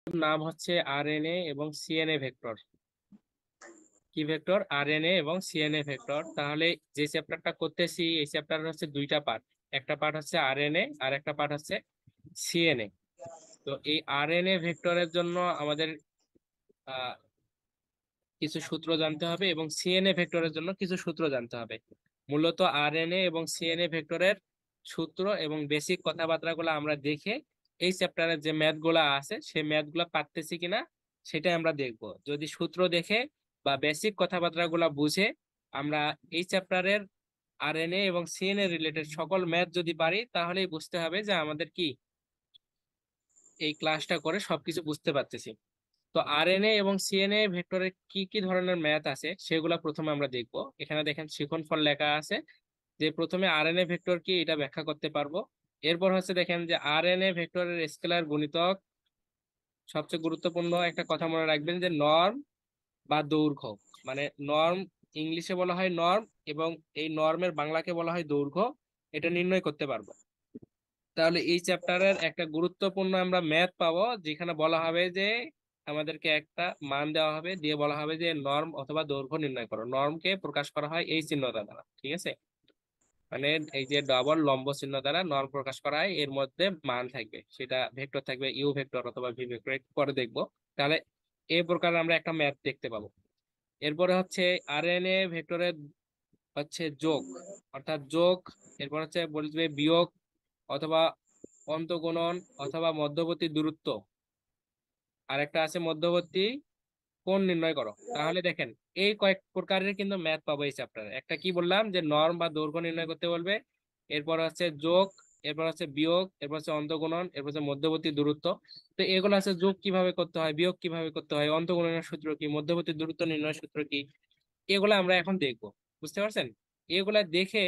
নাম হচ্ছে আরএনএ এবং সিএনএ ভেক্টর। কি ভেক্টর? আরএনএ এবং সিএনএ ভেক্টর। তাহলে যে চ্যাপ্টারটা করতেছি এই চ্যাপ্টার হচ্ছে দুইটা পার্ট। একটা পার্ট হচ্ছে আরএনএ আর একটা পার্ট হচ্ছে সিএনএ। তো এই আরএনএ ভেক্টরের জন্য আমাদের আহ, কিছু সূত্র জানতে হবে এবং সিএনএ ভেক্টরের জন্য কিছু সূত্র জানতে হবে। মূলত আরএনএ এবং সিএনএ ভেক্টরের সূত্র এবং বেসিক কথাবার্তাগুলো আমরা দেখে এই চ্যাপ্টারের যে ম্যাথ গুলা আছে সেই ম্যাথ গুলা পারতেছি কিনা সেটাই আমরা দেখব। যদি সূত্র দেখে বা বেসিক কথাবার্তাগুলো বুঝে আমরা এই চ্যাপ্টারের আরএনএ এবং সিএনএ রিলেটেড সকল ম্যাথ যদি পারি তাহলেই বুঝতে হবে যে আমাদের কি এই ক্লাসটা করে সবকিছু বুঝতে পারতেছি। তো আরএনএ এবং সিএনএ ভেক্টরের কি কি ধরনের ম্যাথ আছে সেগুলা প্রথমে আমরা দেখব। এখানে দেখেন শিক্ষণফল লেখা আছে যে প্রথমে আরএনএ ভেক্টর কি এটা ব্যাখ্যা করতে পারবো। এরপর হচ্ছে দেখেন যে আরএনএ ভেক্টরের স্কেলার গুণিতক। সবচেয়ে গুরুত্বপূর্ণ একটা কথা মনে রাখবেন যে নর্ম বা দৈর্ঘ্য, মানে নর্ম ইংলিশে বলা হয় নর্ম এবং এই নর্মের বাংলাকে বলা হয় দৈর্ঘ্য। এটা নির্ণয় করতে পারবো। তাহলে এই চ্যাপ্টারের একটা গুরুত্বপূর্ণ আমরা ম্যাথ পাবো যেখানে বলা হবে যে আমাদেরকে একটা মান দেওয়া হবে, দিয়ে বলা হবে যে নর্ম অথবা দৈর্ঘ্য নির্ণয় করো। নর্মকে প্রকাশ করা হয় এই চিহ্নটা দ্বারা, ঠিক আছে? মানে এই যে ডবল লম্ব চিহ্ন দ্বারা নর্ম প্রকাশ করা হয়, এর মধ্যে মান থাকবে, সেটা ভেক্টর থাকবে ইউ ভেক্টর অথবা ভি ভেক্টর, একটু পরে দেখবো। তাহলে এই প্রকার আমরা একটা ম্যাথ দেখতে পাবো। এরপরে হচ্ছে আরএনএ ভেক্টরের হচ্ছে যোগ, অর্থাৎ যোগ। এরপর হচ্ছে বলবে বিয়োগ অথবা অন্তঃগণন অথবা মধ্যবর্তী দূরত্ব। আর একটা আছে মধ্যবর্তী কোণ নির্ণয় করো। তাহলে দেখেন এই কয়েক প্রকারের কিন্তু ম্যাথ পাবো এই চ্যাপ্টারে। একটা কি বললাম যে নর্ম বা দৈর্ঘ্য নির্ণয় করতে বলবে, এরপর হচ্ছে যোগ, এরপর হচ্ছে বিয়োগ, এরপর হচ্ছে অন্তঃগণন, এরপর হচ্ছে মধ্যবর্তী দূরত্ব। তো এগুলো আছে যোগ কিভাবে করতে হয়, বিয়োগ কিভাবে করতে হয়, অন্তঃগণনের সূত্র কি, মধ্যবর্তী দূরত্ব নির্ণয় সূত্র কি, এগুলো আমরা এখন দেখবো। বুঝতে পারছেন? এগুলা দেখে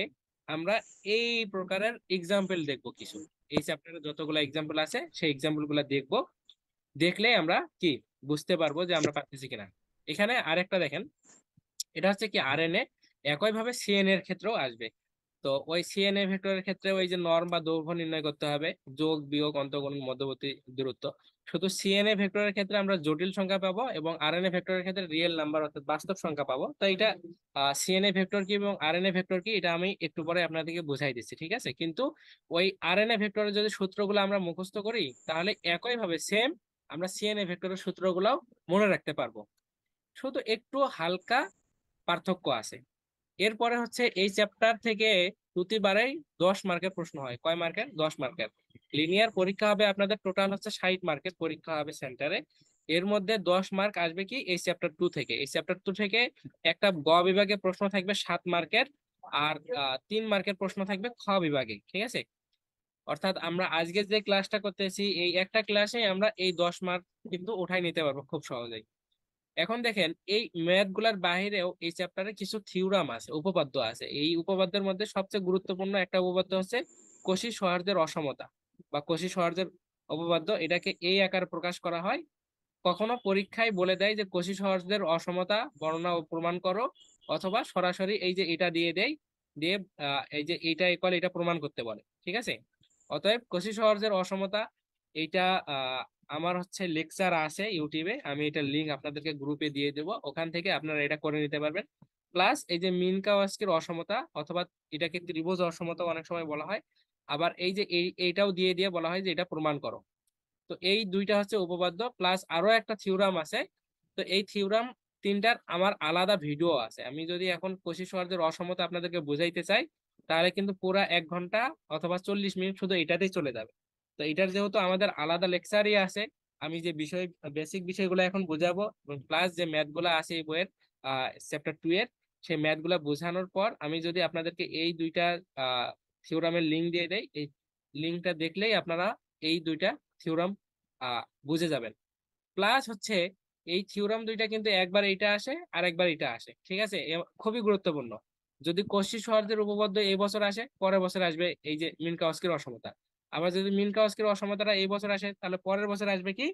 আমরা এই প্রকারের এক্সাম্পল দেখবো কিছু। এই চ্যাপ্টারে যতগুলো এক্সাম্পল আছে সেই এক্সাম্পল গুলা দেখবো। দেখলে আমরা কি বুঝতে পারবো যে আমরা পারতেছি কিনা। এখানে আরেকটা দেখেন, এটা হচ্ছে কি আরএনএ, একইভাবে সিএনএ এর ক্ষেত্রেও আসবে। তো ওই সিএনএ ভেক্টরের ক্ষেত্রে ওই যে নর্ম বা দৈর্ঘ্য নির্ণয় করতে হবে, যোগ বিয়োগ অন্তঃগণন মধ্যবর্তী দূরত্ব। শুধু সিএনএ ভেক্টরের ক্ষেত্রে আমরা জটিল সংখ্যা পাবো এবং আরএনএ ভেক্টরের ক্ষেত্রে রিয়েল নাম্বার অর্থাৎ বাস্তব সংখ্যা পাবো। তো এটা সিএনএ ভেক্টর কি এবং আরএনএ ভেক্টর কি এটা আমি একটু পরে আপনাদেরকে বুঝাই দিচ্ছি, ঠিক আছে? কিন্তু ওই আরএনএ ভেক্টরের যদি সূত্রগুলো আমরা মুখস্থ করি তাহলে একইভাবে সেম আমরা সিএনএ ভেক্টরের সূত্রগুলোও মনে রাখতে পারবো। শুধু একটু হালকা পার্থক্য আছে। এরপরে হচ্ছে এই চ্যাপ্টার থেকে প্রতিবারেই 10 মার্কের প্রশ্ন হয়। কয় মার্কের? 10 মার্কের। লিনিয়ার পরীক্ষা হবে আপনাদের, টোটাল হচ্ছে 60 মার্কের পরীক্ষা হবে সেন্টারে। এর মধ্যে 10 মার্ক আসবে কি এই চ্যাপ্টার 2 থেকে। এই চ্যাপ্টার 2 থেকে একটা গ বিভাগে প্রশ্ন থাকবে 7 মার্কের, আর 3 মার্কের প্রশ্ন থাকবে খ বিভাগে, ঠিক আছে? অর্থাৎ আমরা আজকে যে ক্লাসটা করতেছি এই একটা ক্লাসে আমরা এই 10 মার্ক কিন্তু উঠাই নিতে পারবো খুব সহজেই। এখন দেখেন এই ম্যাথ গুলার বাহিরেও এই চ্যাপ্টারে কিছু থিওরাম আছে, উপপাদ্য আছে। এই উপপাদ্যের মধ্যে সবচেয়ে গুরুত্বপূর্ণ একটা উপপাদ্য হচ্ছে কশি সহর্যের অসমতা বা কশি সহর্যের উপপাদ্য। এটাকে এই আকারে প্রকাশ করা হয়। কখনো পরীক্ষায় বলে দেয় যে কশি সহর্যের অসমতা বর্ণনা ও প্রমাণ করো, অথবা সরাসরি এই যে এটা দিয়ে দেয়, দিয়ে এই যে এইটা ইকুয়াল এটা প্রমাণ করতে বলে, ঠিক আছে? অতএব কশি সহর্যের অসমতা এইটা আহ আমার হচ্ছে লেকচার আছে ইউটিউবে, আমি এটা লিংক আপনাদেরকে গ্রুপে দিয়ে দেবো, ওখান থেকে আপনারা এটা করে নিতে পারবেন। প্লাস এই যে মিনকাওয়াস্কির অসমতা অথবা এটাকে ত্রিভুজ অসমতা অনেক সময় বলা হয়। আবার এই যে এইটাও দিয়ে দিয়ে বলা হয় যে এটা প্রমাণ করো। তো এই দুইটা হচ্ছে উপপাদ্য, প্লাস আরো একটা থিওরাম আছে। তো এই থিওরাম তিনটার আমার আলাদা ভিডিও আছে। আমি যদি এখন কশি সহর্যের অসমতা আপনাদেরকে বুঝাইতে চাই তাহলে কিন্তু পুরা 1 ঘন্টা অথবা 40 মিনিট শুধু এটাতেই চলে যাবে। তো এটার যেহেতু আমাদের আলাদা লেকচারই আছে, আমি যে বিষয় বেসিক বিষয়গুলো এখন বুঝাবো প্লাস যে ম্যাথ গুলা আছে এই বইয়ের চ্যাপ্টার 2 এর, সেই ম্যাথ গুলা বোঝানোর পর আমি যদি আপনাদেরকে এই দুইটা থিওরামের লিঙ্ক দিয়ে দেই, এই লিঙ্কটা দেখলেই আপনারা এই দুইটা থিওরাম বুঝে যাবেন। প্লাস হচ্ছে এই থিওরাম দুইটা কিন্তু একবার এইটা আসে আর একবার এটা আসে, ঠিক আছে? খুবই গুরুত্বপূর্ণ। যদি কশি সহর্যের উপপাদ্য এই বছর আসে, পরের বছর আসবে এই যে মিনকাওস্কির অসমতা। আবার যদি মিনকাওস্কির অসমতাটা এই বছর আসে তাহলে পরের বছর আসবে কি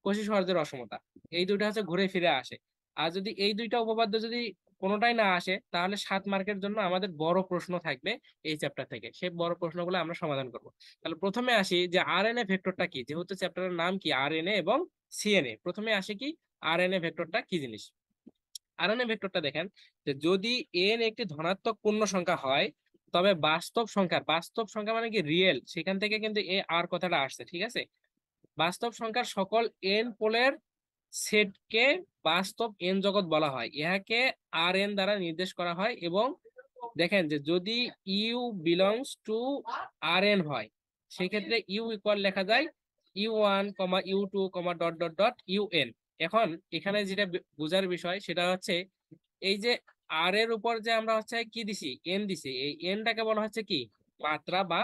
কশি সহর্যের অসমতা। এই দুইটা হচ্ছে ঘুরে ফিরে আসে। আর যদি এই দুইটা উপপাদ্য যদি কোনোটাই না আসে তাহলে 7 মার্কের জন্য আমাদের বড় প্রশ্ন থাকবে এই চ্যাপ্টার থেকে। সেই বড় প্রশ্নগুলো আমরা সমাধান করব। তাহলে প্রথমে আসি যে আরএনএ ভেক্টরটা কি, যেহেতু চ্যাপ্টারের নাম কি আরএনএ এবং সিএনএ। প্রথমে আসে কি আরএনএ ভেক্টরটা কি জিনিস। আরএনএ ভেক্টরটা দেখেন যে যদি এন একটি ধনাত্মক পূর্ণ সংখ্যা হয়, তবে বাস্তব সংখ্যা মানে কি রিয়েল, সেখান থেকে কিন্তু এই আর কথাটা আসছে, ঠিক আছে। বাস্তব সংখ্যার সকল এন পোলের সেটকে বাস্তব এন জগৎ বলা হয়, ইহাকে আর এন দ্বারা নির্দেশ করা হয়। এবং দেখেন যে যদি U belongs to R N হয়, সেক্ষেত্রে ইউ ইকুয়াল লেখা যায় u1, u2, dot dot dot un। এখন এখানে যেটা বোঝার বিষয় সেটা হচ্ছে এই যে আর এর উপর যে আমরা হচ্ছে কি দিছি, এন দিছি, এই এনটাকে বলা হচ্ছে কি মাত্রা বা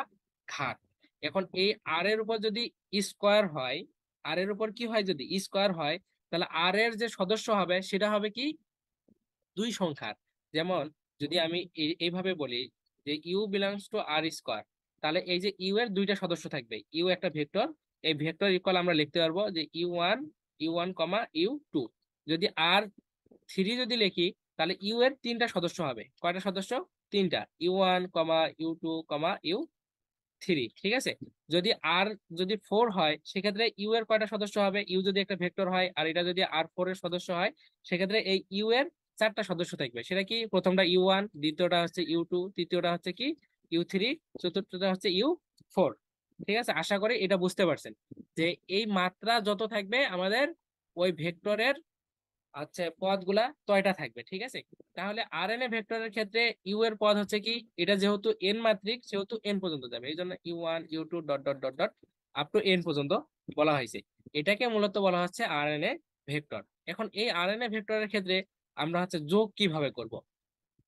ঘাত। এখন এই আর এর উপর যদি স্কোয়ার হয়, আর এর উপর কি হয় যদি স্কোয়ার হয়, তাহলে আর এর যে সদস্য হবে সেটা হবে কি দুই সংখ্যার। যেমন যদি আমি এইভাবে বলি যে you belongs to R square, তাহলে এই যে ইউ এর দুইটা সদস্য থাকবে, ইউ একটা ভেক্টর, এই ভেক্টর ইকুয়াল আমরা লিখতে পারবো যে ইউ1 কমা ইউ2। যদি আর থ্রি যদি লিখি, তাহলে ইউ এর তিনটা সদস্য হবে, কয়টা সদস্য, তিনটা, u1, u2, u3, ঠিক আছে। যদি আর যদি ফোর হয়, সেক্ষেত্রে ইউ এর কয়টা সদস্য হবে, ইউ যদি একটা ভেক্টর হয় আর এটা যদি আর ফোর এর সদস্য হয়, সেক্ষেত্রে এই ইউ এর চারটা সদস্য থাকবে। সেটা কি, প্রথমটা ইউ1, দ্বিতীয়টা হচ্ছে ইউ2, তৃতীয়টা হচ্ছে কি ইউ3, চতুর্থটা হচ্ছে ইউ4। ঠিক আছে, আশা করি এটা বুঝতে পারছেন যে এই মাত্রা যত থাকবে আমাদের ওই ভেক্টরের আচ্ছা পদগুলা তয়টা থাকবে, ঠিক আছে। তাহলে আরএনএ ভেক্টরের ক্ষেত্রে ইউ এর পদ হচ্ছে কি, এটা যেহেতু এন মাত্রিক সেহেতু এন পর্যন্ত যাবে, এই জন্য u1, u2, dot dot dot dot up to N পর্যন্ত বলা হয়েছে। এটাকে মূলত বলা হচ্ছে আরএনএ ভেক্টর। এখন এই আরএনএ ভেক্টরের ক্ষেত্রে আমরা হচ্ছে যোগ কিভাবে করব।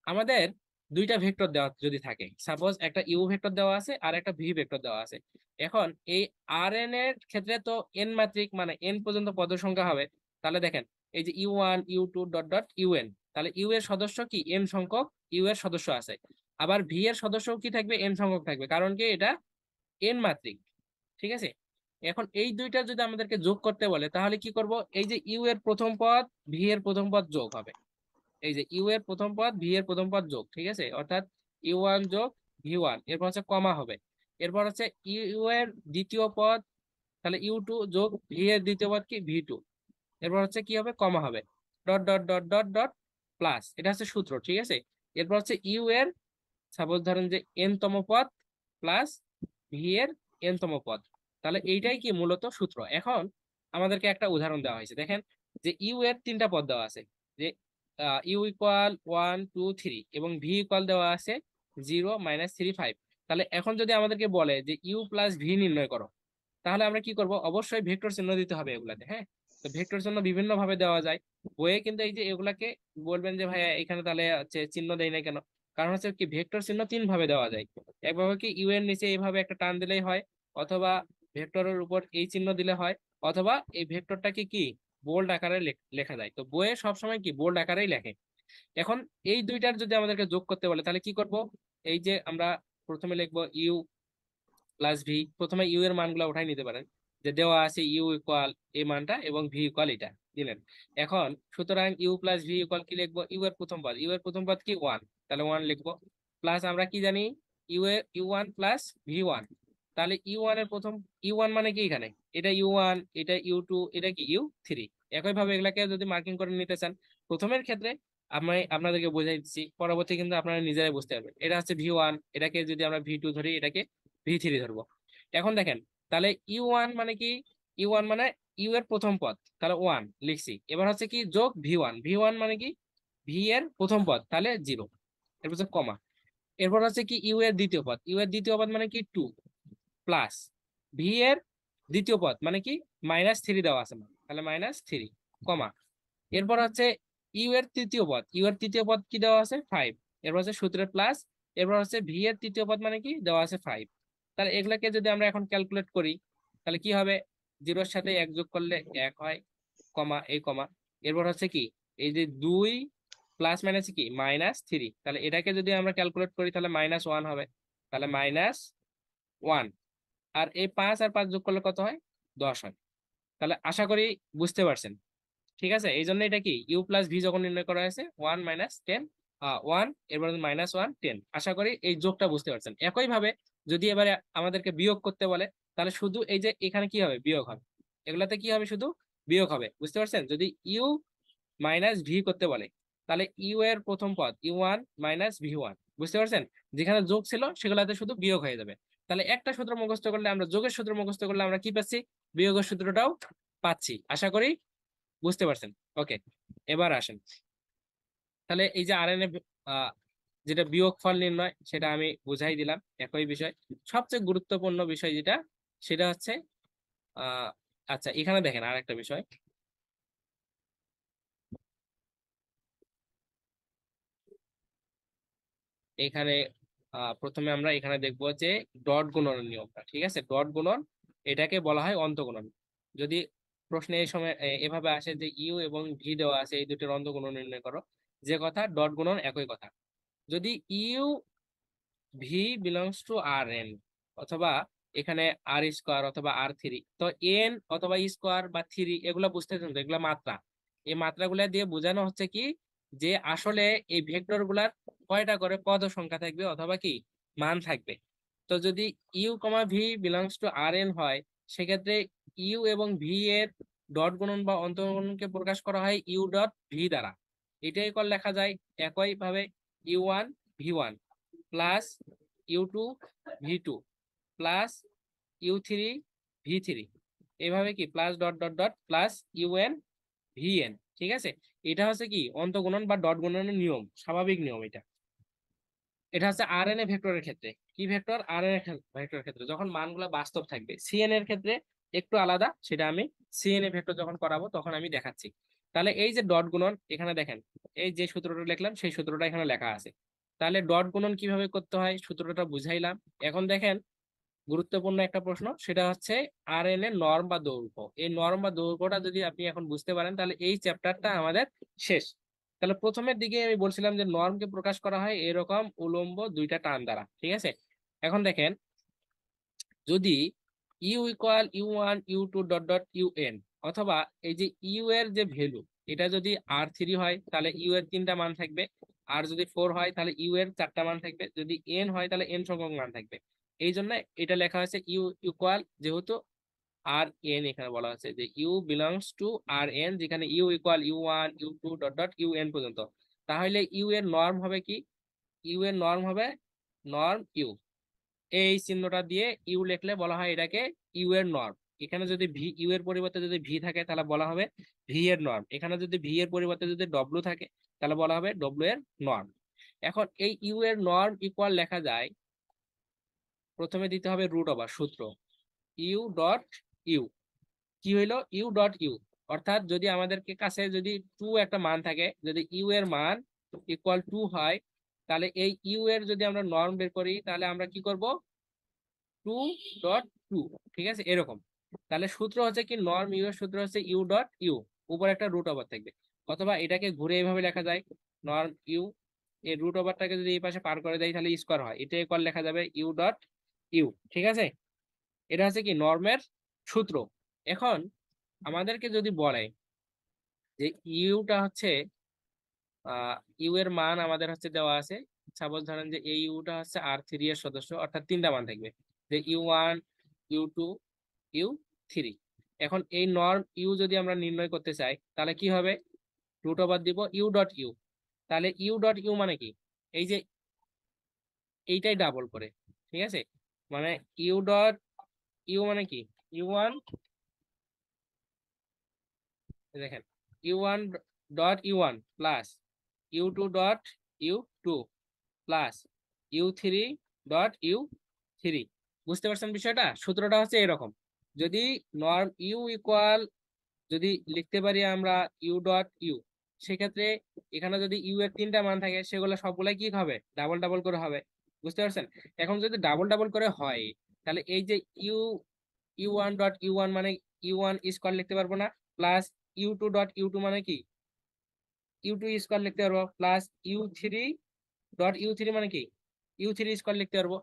আমাদের দুইটা ভেক্টর দেওয়া যদি থাকে, সাপোজ একটা ইউ ভেক্টর দেওয়া আছে আর একটা ভি ভেক্টর দেওয়া আছে। এখন এই আর এন এর ক্ষেত্রে তো এন মাত্রিক, মানে এন পর্যন্ত পদ সংখ্যা হবে। তাহলে দেখেন এই যে u1, u2, dot dot UN, তাহলে ইউ এর সদস্য কি এন সংখ্যক ইউ এর সদস্য আছে। আবার ভি এর সদস্য কি থাকবে, এন সংখ্যক থাকবে, কারণ কি এটা এন মাত্রিক, ঠিক আছে। এখন এই দুইটা যদি আমাদেরকে যোগ করতে বলে, তাহলে কি করব, এই যে ইউ এর প্রথম পদ ভি এর প্রথম পদ যোগ হবে, এই যে ইউ এর প্রথম পদ ভি এর প্রথম পদ যোগ, ঠিক আছে, অর্থাৎ u1 যোগ v1, এরপর হচ্ছে কমা হবে। এরপর হচ্ছে ইউ এর দ্বিতীয় পদ, তাহলে u2 যোগ ভি এর দ্বিতীয় পদ কি v2, এরপর হচ্ছে কি হবে, কমা হবে, dot dot dot dot dot plus, এটা হচ্ছে সূত্র, ঠিক আছে। এরপর হচ্ছে ইউ এর সাপোজ ধরেন যে এন তম পদ প্লাস ভি এর এন তম পদ, তাহলে এইটাই কি মূলত সূত্র। এখন আমাদেরকে একটা উদাহরণ দেওয়া হয়েছে, দেখেন যে ইউ এর তিনটা পদ দেওয়া আছে, যে ইউ ইকুয়াল 1, 2, 3 এবং ভি ইকুয়াল দেওয়া আছে 0, -3, 5। তাহলে এখন যদি আমাদেরকে বলে যে ইউ প্লাস ভি নির্ণয় করো, তাহলে আমরা কি করব, অবশ্যই ভেক্টর চিহ্ন দিতে হবে এগুলাতে, হ্যাঁ। তো ভেক্টর চিহ্ন বিভিন্ন ভাবে দেওয়া যায় বইয়ে, কিন্তু এই যে এগুলাকে বলবেন যে ভাইয়া এখানে তাহলে হচ্ছে চিহ্ন দেয় না কেন, কারণ হচ্ছে কি ভেক্টর চিহ্ন তিন ভাবে দেওয়া যায়। একভাবে কি ইউ এর নিচে এইভাবে একটা টান দিলেই হয়, অথবা ভেক্টরের উপর এই চিহ্ন দিলে হয়, অথবা এই ভেক্টরটাকে কি বোল্ড আকারে লেখা যায়। তো বইয়ে সবসময় কি বোল্ড আকারেই লেখে। এখন এই দুইটার যদি আমাদেরকে যোগ করতে বলে, তাহলে কি করব, এই যে আমরা প্রথমে লিখবো ইউ প্লাস ভি, প্রথমে ইউ এর মানগুলো উঠাই নিতে পারেন, যে দেওয়া আছে ইউ ইকুয়াল এই মানটা এবং ভি ইকুয়াল এটা দিলেন। এখন সুতরাং ইউ প্লাস ভি ইকুয়াল কি লিখবো, ইউ এর প্রথম পদ কি 1, তাহলে 1 লিখবো, প্লাস আমরা কি জানি ইউ1 প্লাস ভি1, তাহলে ইউ1 এর প্রথম, ইউ1 মানে কি এখানে এটা ইউ1, এটা ইউ2, এটা কি ইউ3। একই ভাবে এগুলাকে যদি মার্কিং করে নিতে চান, প্রথমের ক্ষেত্রে আমি আপনাদেরকে বোঝাই দিচ্ছি, পরবর্তী কিন্তু আপনারা নিজেরাই বুঝতে পারবেন। এটা হচ্ছে ভি1, এটাকে যদি আমরা ভি2 ধরি, এটাকে ভি3 ধরবো। এখন দেখেন তাহলে ইউ1 মানে কি, ইউ1 মানে ইউ এর প্রথম পদ, তাহলে 1 লিখছি। এবার হচ্ছে কি যোগ ভি1, ভি1 মানে কি ভি এর প্রথম পদ, তাহলে 0, এরপর হচ্ছে কমা। এরপর হচ্ছে কি ইউ এর দ্বিতীয় পদ, ইউ এর দ্বিতীয় পদ মানে কি 2, প্লাস ভি এর দ্বিতীয় পদ মানে কি -3 দেওয়া আছে, তাহলে -3, কমা। এরপর হচ্ছে ইউ এর তৃতীয় পদ, ইউ এর তৃতীয় পদ কি দেওয়া আছে 5, এরপর হচ্ছে সূত্রের প্লাস, এরপর হচ্ছে ভি এর তৃতীয় পদ মানে কি দেওয়া আছে 5। তাহলে এগুলাকে যদি আমরা এখন ক্যালকুলেট করি, তাহলে কি হবে, 0-এর সাথে 1 যোগ করলে 1 হয়, কমা এই কমা। এরপর হচ্ছে কি এই যে 2 প্লাস মাইনাস কি -3, তাহলে এটাকে যদি আমরা ক্যালকুলেট করি তাহলে -1 হবে, তাহলে -1। আর এই 5 আর 5 যোগ করলে কত হয়, 10 হয়। তাহলে আশা করি বুঝতে পারছেন, ঠিক আছে। এই জন্য এটা কি ইউ প্লাস ভি যখন নির্ণয় করা হয়েছে 1 - 10, 1 এরপর -1 10, আশা করি এই যোগটা বুঝতে পারছেন। একই ভাবে যদি এবারে আমাদেরকে বিয়োগ করতে বলে, তাহলে শুধু এই যে এখানে কি হবে, বিয়োগ হবে, এগুলাতে কি হবে শুধু বিয়োগ হবে, বুঝতে পারছেন? যদি ইউ মাইনাস ভি করতে বলে তাহলে ইউ এর প্রথম পদ u1 মাইনাস v1, বুঝতে পারছেন? যেখানে যোগ ছিল সেগুলোতে শুধু বিয়োগ হয়ে যাবে। তাহলে একটা সূত্র মুখস্থ করলে আমরা যোগের সূত্র মুখস্থ করলে আমরা কি পাচ্ছি? বিয়োগের সূত্রটাও পাচ্ছি। আশা করি বুঝতে পারছেন। ওকে, এবার আসেন, তাহলে এই যে আরএনএ যেটা বিয়োগ ফল নির্ণয় সেটা আমি বুঝাই দিলাম। একই বিষয়, সবচেয়ে গুরুত্বপূর্ণ বিষয় যেটা সেটা হচ্ছে আচ্ছা এখানে দেখেন আর একটা বিষয়। এখানে প্রথমে আমরা এখানে দেখবো যে ডট গুণনের নিয়মটা, ঠিক আছে? ডট গুণন এটাকে বলা হয় অন্তঃগুণন। যদি প্রশ্নে এই সময় এভাবে আসে যে ইউ এবং ভি দেওয়া আছে, এই দুটোর অন্তঃগুণন নির্ণয় করো, যে কথা ডট গুণন একই কথা। যদি U V belongs to R N, অথবা এখানে আর স্কোয়ার অথবা আর থ্রি, তো এন অথবা স্কোয়ার বা থ্রি এগুলা বুঝতেছেন তো, এগুলা মাত্রা। এই মাত্রাগুলা দিয়ে বোঝানো হচ্ছে কি যে আসলে এই ভেক্টর গুলার কয়টা করে পদ সংখ্যা থাকবে অথবা কি মান থাকবে। তো যদি U comma V belongs to R N হয়, সেক্ষেত্রে ইউ এবং ভি এর ডট গুণন বা অন্তর্গুণনকে প্রকাশ করা হয় ইউ ডট ভি দ্বারা। এটাই কর লেখা যায় একই ভাবে u1 v1 plus u2 v2 plus u3 v3, এভাবে কি plus dot dot dot plus un vn, ঠিক আছে? এটা হচ্ছে কি অন্তঃগুণন বা ডট গুণনের নিয়ম, স্বাভাবিক নিয়ম এটা। এটা হচ্ছে আরএনএ ভেক্টরের ক্ষেত্রে। কি ভেক্টর? আরএনএ ভেক্টরের ক্ষেত্রে যখন মানগুলো বাস্তব থাকবে। সিএন এর ক্ষেত্রে একটু আলাদা, সেটা আমি সিএনএ ভেক্টর যখন করাবো তখন আমি দেখাচ্ছি। তাহলে এই যে ডট গুণন, এখানে দেখেন এই যে সূত্রটা লিখলাম সেই সূত্রটা এখানে লেখা আছে। তাহলে ডট গুণন কিভাবে করতে হয় সূত্রটা বুঝাইলাম। এখন দেখেন গুরুত্বপূর্ণ একটা প্রশ্ন, সেটা হচ্ছে আরএনএ নরম বা দৈর্ঘ্য। এই নরম বা দৈর্ঘ্যটা যদি আপনি এখন বুঝতে পারেন তাহলে এই চ্যাপ্টারটা আমাদের শেষ। তাহলে প্রথমের দিকে আমি বলছিলাম যে নরমকে প্রকাশ করা হয় এরকম উলম্ব দুইটা টান দ্বারা, ঠিক আছে? এখন দেখেন, যদি U equal u1 u2 dot dot un, অথবা এই যে ইউ এর যে ভ্যালু এটা যদি আর থ্রি হয় তাহলে ইউ এর তিনটা মান থাকবে, আর যদি ফোর হয় তাহলে ইউ এর চারটা মান থাকবে, যদি এন হয় তাহলে এন সংখ্যক মান থাকবে। এই জন্য এটা লেখা হয়েছে ইউ ইকুয়াল, যেহেতু আর এন এখানে বলা হচ্ছে যে you belongs to R N, যেখানে u equal u1 u2 dot dot un পর্যন্ত। তাহলে ইউ এর নর্ম হবে কি? ইউ এর নর্ম হবে নর্ম ইউ, এই চিহ্নটা দিয়ে ইউ লিখলে বলা হয় এটাকে ইউ এর নর্ম। এখানে যদি ভি, ইউ এর পরিবর্তে যদি ভি থাকে তাহলে বলা হবে ভি এর নর্ম। এখানে যদি ভি এর পরিবর্তে যদি ডব্লিউ থাকে তাহলে বলা হবে ডব্লিউ এর নর্ম। এখন এই ইউ এর নর্ম ইকুয়াল লেখা যায়, প্রথমে দিতে হবে রুট ওভার সূত্র ইউ ডট ইউ। কি হইলো? ইউ ডট ইউ, অর্থাৎ যদি আমাদেরকে কাছে যদি টু একটা মান থাকে, যদি ইউ এর মান ইকুয়াল টু হয়, তাহলে এই ইউ এর যদি আমরা নর্ম বের করি তাহলে আমরা কি করব? টু ডট টু, ঠিক আছে? এরকম। তাহলে সূত্র হচ্ছে কি নর্ম ইউ এর সূত্র হচ্ছে ইউ ডট ইউ, উপর একটা রুট ওভার থাকবে। অথবা এটাকে ঘুরে এইভাবে লেখা যায়, নর্ম ইউ এই রুট ওভারটাকে যদি এই পাশে পার করে দেয় তাহলে স্কোয়ার হয়, এটা একবার লেখা যাবে ইউ ডট ইউ, ঠিক আছে? এটা হচ্ছে কি নর্মের সূত্র। এখন আমাদেরকে যদি বলে যে ইউটা হচ্ছে ইউ এর মান আমাদের হচ্ছে দেওয়া আছে, সাপোজ ধরেন যে এই ইউটা হচ্ছে আর থ্রি এর সদস্য, অর্থাৎ তিনটা মান থাকবে, যে u1 u2 u3। এখন এই নর্ম ইউ যদি আমরা নির্ণয় করতে চাই তাহলে কি হবে? রুট ওভার দিব ইউ ডট ইউ। তাহলে ইউ ডট ইউ মানে কি? এই যে এইটাই ডাবল করে, ঠিক আছে? মানে ইউ ডট ইউ মানে কি? u1, দেখেন u1 dot u1 plus u2 dot u2 plus u3 dot u3। বুঝতে পারছেন বিষয়টা? সূত্রটা হচ্ছে এরকম। যদি নর্ম ইউ ইকুয়াল, যদি লিখতে পারি আমরা ইউ ডট ইউ, সেক্ষেত্রে এখানে যদি ইউ এর তিনটা মান থাকে সেগুলো সবগুলাই কি হবে? ডাবল ডাবল করে হবে, বুঝতে পারছেন? এখন যদি ডাবল ডাবল করে হয় তাহলে এই যে ইউ u1 ডট u1 মানে u1 স্কোয়ার লিখতে পারবো না, প্লাস u2 ডট u2 মানে কি u2 স্কোয়ার লিখতে পারবো, প্লাস u3 ডট u3 মানে কি u3 স্কোয়ার লিখতে পারবো।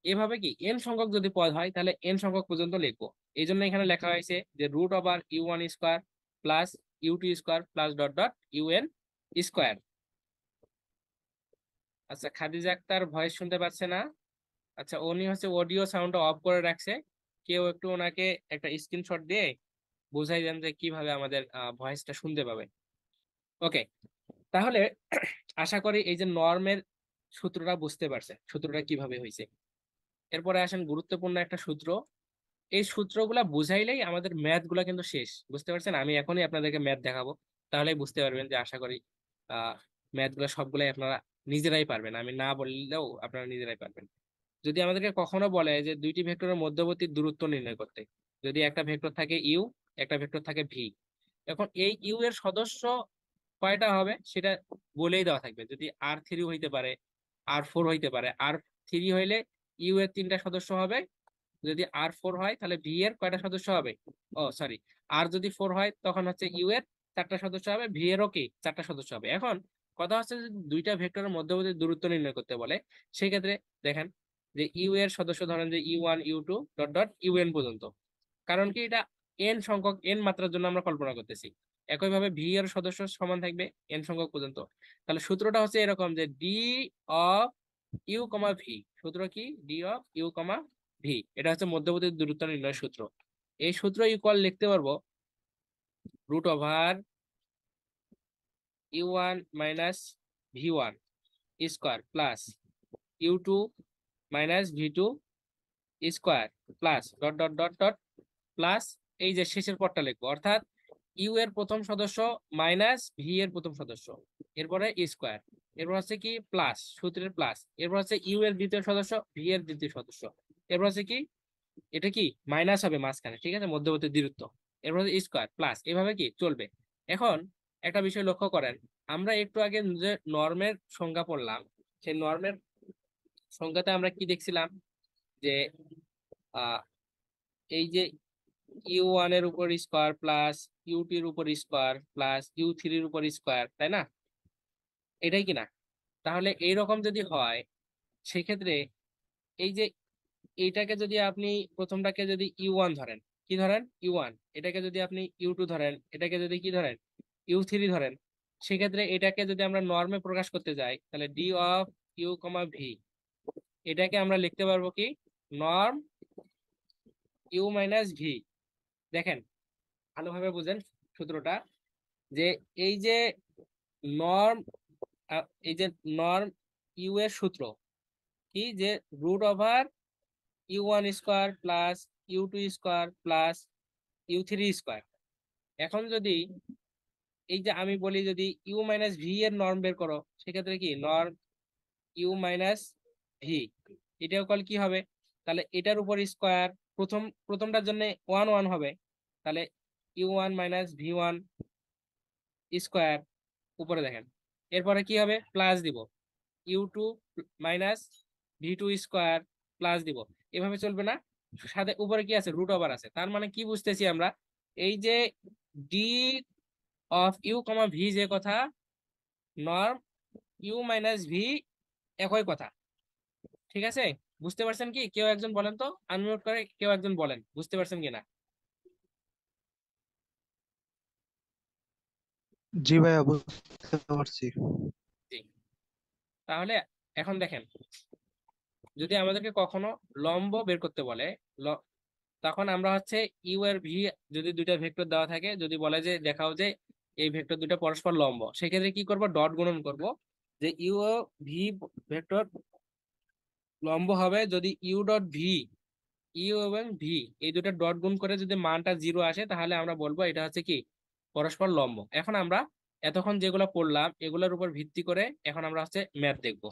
এভাবে কি এন সংখ্যক যদি পদ হয় তাহলে এন সংখ্যক পর্যন্ত লিখবো। এই জন্য এখানে লেখা হয়েছে যে root over u1 square plus u2 square plus dot dot un square. আচ্ছা, খাদিজা আক্তার ভয়েস শুনতে পাচ্ছে না। আচ্ছা, উনি হচ্ছে অডিও সাউন্ডটা অফ করে রাখছে। কেউ একটু ওনাকে একটা স্ক্রিনশট দিয়ে বুঝাই দেন যে কিভাবে আমাদের ভয়েসটা শুনতে পাবে। ওকে, তাহলে আশা করি এই যে নর্মের সূত্রটা বুঝতে পারছে, সূত্রটা কিভাবে হয়েছে। এরপরে আসেন গুরুত্বপূর্ণ একটা সূত্র। এই সূত্রগুলা বুঝাইলেই আমাদের ম্যাথ গুলা কিন্তু শেষ, বুঝতে পারছেন? আমি এখনই আপনাদেরকে ম্যাথ দেখাবো, তাহলেই বুঝতে পারবেন যে আশা করি ম্যাথ গুলা সবগুলাই আপনারা নিজেরাই পারবেন, আমি না বললেও আপনারা নিজেরাই পারবেন। যদি আমাদেরকে কখনো বলে যে দুইটি ভেক্টরের মধ্যবর্তী দূরত্ব নির্ণয় করতে, যদি একটা ভেক্টর থাকে ইউ, একটা ভেক্টর থাকে ভি, এখন এই ইউ এর সদস্য কয়টা হবে সেটা বলেই দেওয়া থাকবে। যদি R3 হইতে পারে, R4 হইতে পারে। R3 হইলে ইউ এর 3টা সদস্য হবে, যদি R4 হয় তাহলে ভি এর কয়টা সদস্য হবে, ও সরি, আর যদি 4 হয় তখন হচ্ছে ইউ এর 4টা সদস্য হবে, ভি এরও কি 4টা সদস্য হবে। এখন কথা হচ্ছে যদি দুইটা ভেক্টরের মধ্যবর্তী দূরত্ব নির্ণয় করতে বলে, সেই ক্ষেত্রে দেখেন যে ইউ এর সদস্য ধরেন যে U1 U2 dot dot UN পর্যন্ত, কারণ কি এটা এন সংখ্যক এন মাত্রার জন্য আমরা কল্পনা করতেছি। একইভাবে ভি এর সদস্য সমান থাকবে এন সংখ্যক পর্যন্ত। তাহলে সূত্রটা হচ্ছে এরকম যে D of U comma V, সূত্র কি, D of U comma V, এটা হচ্ছে মধ্যবর্তী দূরত্ব নির্ণয়ের সূত্র। এই সূত্র ইকুয়াল লিখতে পারবো root over U1 minus V1 square plus U2 minus V2 square plus dot dot dot dot plus এই যে শেষের পদটা লিখবো, অর্থাৎ ইউ এর প্রথম সদস্য মাইনাস ভি এর প্রথম সদস্য, এরপরে স্কোয়ার, এরপর হচ্ছে কি প্লাস সূত্রের প্লাস, এরপর হচ্ছে ইউ এর দ্বিতীয় সদস্য ভি এর দ্বিতীয় সদস্য, এরপর হচ্ছে কি এটা কি মাইনাস হবে মাঝখানে, ঠিক আছে, মধ্যবর্তী দূরত্ব, এরপর হচ্ছে স্কোয়ার প্লাস, এভাবে কি চলবে। এখন একটা বিষয় লক্ষ্য করেন, আমরা একটু আগে যে নর্মের সংজ্ঞা পড়লাম, সেই নর্মের সংজ্ঞাতে আমরা কি দেখছিলাম যে আহ এই যে U1 এর উপর স্কোয়ার প্লাস U2 এর উপর স্কোয়ার প্লাস U3 এর উপর স্কোয়ার, তাই না? এটাই কিনা? তাহলে এইরকম যদি হয় সেক্ষেত্রে এই যে এইটাকে যদি আপনি প্রথমটাকে যদি U1 ধরেন, কি ধরেন U1, এটাকে যদি আপনি U2 ধরেন, এটাকে যদি কি ধরেন U3 ধরেন, সেক্ষেত্রে এটাকে যদি আমরা নর্মে প্রকাশ করতে যাই তাহলে D of U comma V, এটাকে আমরা লিখতে পারবো কি নর্ম ইউ মাইনাস ভি। দেখেন ভালোভাবে বুঝেন সূত্রটা, যে এই যে নর্ম, এই যে নর্ম ইউ এর সূত্র কি, যে root over U1 square plus U2 square plus U3 square. এখন যদি এই যে আমি বলি যদি ইউ মাইনাস ভি এর নর্ম বের করো, সেক্ষেত্রে কি নর্ম ইউ মাইনাস ভি, এটাও কল কি হবে, তাহলে এটার উপর স্কোয়ার, প্রথমটার জন্য 1 1 হবে, তাহলে U1 মাইনাস V1 স্কোয়ার উপরে দেখেন, এরপরে কি হবে প্লাস দিব U2 minus V2 square plus দিব, এভাবে চলবে না? সাথে উপরে কি আছে রুট ওভার আছে, তার মানে কি বুঝতেছি আমরা, এই যে D of U comma V যে কথা, নর্ম ইউ মাইনাস ভি একই কথা, ঠিক আছে? বুঝতে পারছেন কি? কেউ একজন বলেন তো, আনমিউট করে কেউ একজন বলেন বুঝতে পারছেন কিনা। জি ভাইয়া, বুঝতে পারছি। জি, তাহলে এখন দেখেন, যদি আমাদেরকে কখনো লম্ব বের করতে বলে, ল- তখন আমরা হচ্ছে ইউ এর ভি, যদি দুইটা ভেক্টর দেওয়া থাকে, যদি বলে যে দেখাও যে এই ভেক্টর দুইটা পরস্পর লম্ব, সেক্ষেত্রে কি করব ডট গুণন করব, যে ইউ ও ভি ভেক্টর লম্ব হবে যদি ইউ ডট ভি, ইউ এবং ভি এই দুটো ডট গুণ করে যদি মানটা 0 আসে, তাহলে আমরা বলবো এটা হচ্ছে কি পরস্পর লম্ব। এখন আমরা এতক্ষণ যেগুলো পড়লাম এগুলোর উপর ভিত্তি করে এখন আমরা হচ্ছে ম্যাথ দেখব।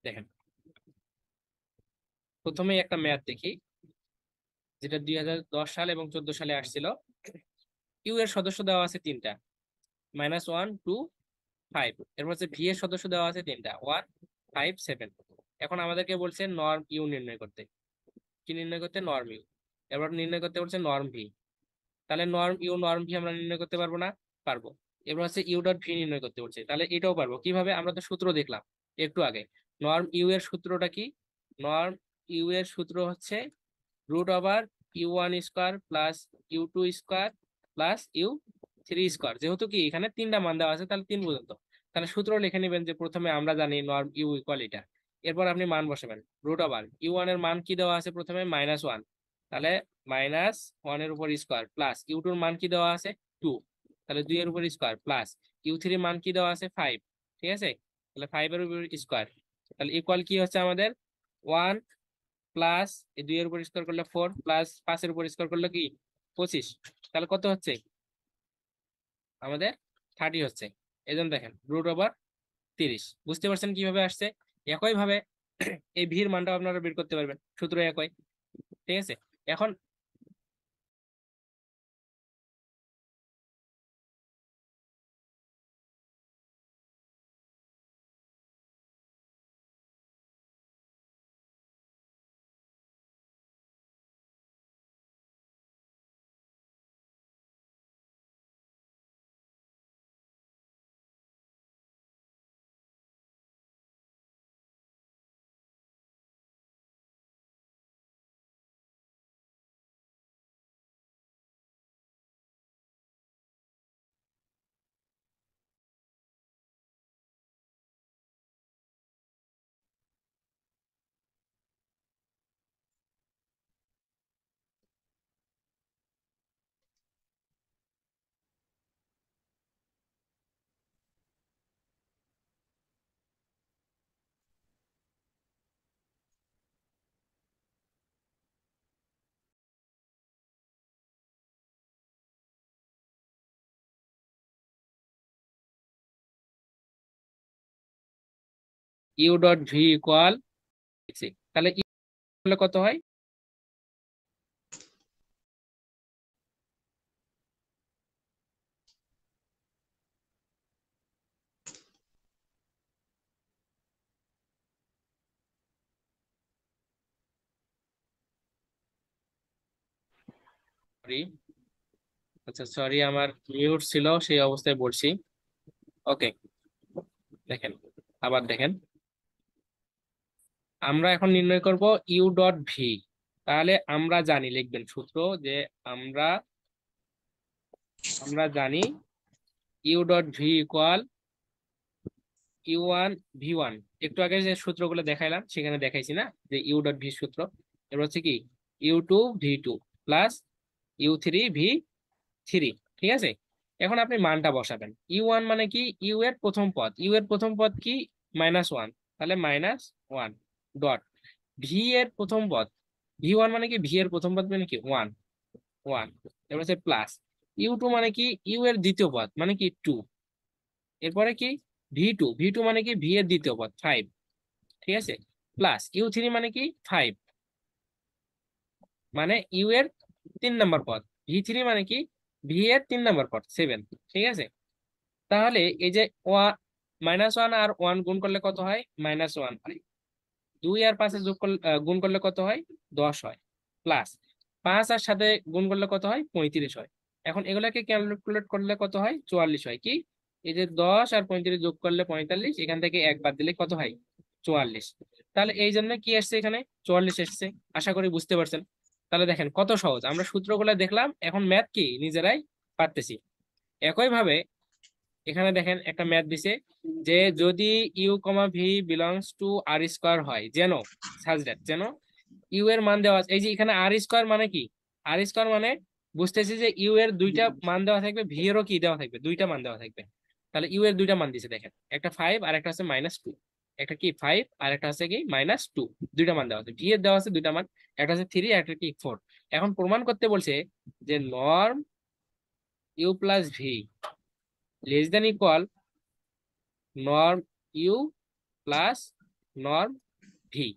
দেখেন প্রথমে একটা ম্যাথ দেখি, যেটা 2010 সাল এবং 14 সালে আসছিল। ইউ এর সদস্য দেওয়া আছে 3টা, -1 2 5, এরপর হচ্ছে ভি এর সদস্য দেওয়া আছে 3টা, 1 5 7। এখন আমাদেরকে বলছে নর্ম ইউ নির্ণয় করতে, কি নির্ণয় করতে, নর্ম ইউ। এবার নির্ণয় করতে বলছে নর্ম ভি, তাহলে নর্ম ইউ নর্ম ভি আমরা নির্ণয় করতে পারবো না? পারবো। এবার হচ্ছে ইউ ডট ভি নির্ণয় করতে বলছে, তাহলে এটাও পারবো। কিভাবে? আমরা তো সূত্র দেখলাম একটু আগে। নর্ম ইউ এর সূত্রটা কি, নর্ম ইউ এর সূত্র হচ্ছে root over U1 square plus U2 square plus U3 square, যেহেতু কি এখানে 3টা মান দেওয়া আছে তাহলে 3 পর্যন্ত। তাহলে সূত্র লিখে নেবেন যে প্রথমে আমরা জানি নর্ম ইউ ইকুয়াল এটা, এরপর আপনি মান বসাবেন রুট ওভার U1 এর মান কি দেওয়া আছে প্রথমে -1, তাহলে মাইনাস 1 এর উপর স্কোয়ার প্লাস ইউ টুর মান কি দেওয়া আছে 2, তাহলে 2 এর উপর স্কোয়ার প্লাস ইউ থ্রি মান কি দেওয়া আছে 5, ঠিক আছে, তাহলে 5 এর উপর স্কোয়ার, তাহলে ইকুয়াল কি হচ্ছে আমাদের 1 প্লাস এই 2 এর উপর স্কোয়ার করলে 4 প্লাস 5 এর উপর স্কোয়ার করলে কি 25, তাহলে কত হচ্ছে আমাদের 30 হচ্ছে। এই জন্য দেখেন √30, বুঝতে পারছেন কিভাবে আসছে। একই ভাবে এই ভির মানটা আপনারা বের করতে পারবেন, সূত্র একই, ঠিক আছে। এখন ইউ ডট ভি ইকুয়াল, তাহলে ইউ হলে কত হয়, সরি, আচ্ছা সরি আমার মিউট ছিল সেই অবস্থায় বলছি। ওকে, দেখেন, আবার দেখেন, আমরা এখন নির্ণয় করব ইউ ডট ভি। তাহলে আমরা জানি, লিখবেন সূত্র যে আমরা আমরা জানি you dot V equal U1 V1। একটু আগে যে সূত্রগুলো দেখাইলাম সেখানে দেখাইছি না, যে ইউ ডট ভি সূত্র, এবার হচ্ছে কি U2 V2 plus U3 V3, ঠিক আছে। এখন আপনি মানটা বসাবেন, U1 মানে কি ইউ এর প্রথম পদ, ইউ এর প্রথম পদ কি -1, তাহলে -1 ডট ভি এর প্রথম পদ, V1 মানে কি ভি এর প্রথম পদ মানে কি 1 1, এবার হচ্ছে প্লাস U2 মানে কি ইউ এর দ্বিতীয় পদ মানে কি 2, এরপরে কি V2 মানে কি ভি এর দ্বিতীয় পদ 5, ঠিক আছে, প্লাস U3 মানে কি 5, মানে ইউ এর 3 নম্বর পদ, V3 মানে কি ভি এর 3 নম্বর পদ 7, ঠিক আছে। তাহলে এই যে -1 আর 1 গুণ করলে কত হয়, -1 হয়, 2 আর 5 যোগ করলে গুণ করলে কত হয় 10 হয়, প্লাস 5 আর সাথে গুণ করলে কত হয় 35 হয়। এখন এগুলাকে ক্যালকুলেট করলে কত হয় 44 হয়, কি এই যে 10 আর 35 যোগ করলে 45, এখান থেকে এক বাদ দিলে কত হয় 44। তাহলে এই জন্য কি আসছে এখানে 44 এসছে, আশা করি বুঝতে পারছেন। তাহলে দেখেন কত সহজ, আমরা সূত্রগুলো দেখলাম, এখন ম্যাথ কি নিজেরাই পারতেছি। একই ভাবে এখানে দেখেন একটা ম্যাথ দিছে, যে যদি U, V belongs to R square হয়, যেন সাজ দ্যাট, যেন ইউ এর মান দেওয়া আছে, এই যে এখানে আর স্কোয়ার মানে কি, আর স্কোয়ার মানে বুঝতেছি যে ইউ এর দুইটা মান দেওয়া থাকবে, ভি এরও কি দেওয়া থাকবে, দুইটা মান দেওয়া থাকবে। তাহলে ইউ এর দুইটা মান দিছে, দেখেন একটা 5 আর একটা হচ্ছে -2, একটা কি 5 আর একটা হচ্ছে কি -2, দুইটা মান দেওয়া আছে, ভি এর দেওয়া আছে দুইটা মান, একটা হচ্ছে 3 আর একটা কি 4। এখন প্রমাণ করতে বলছে যে norm U plus V less than equal norm U plus norm V,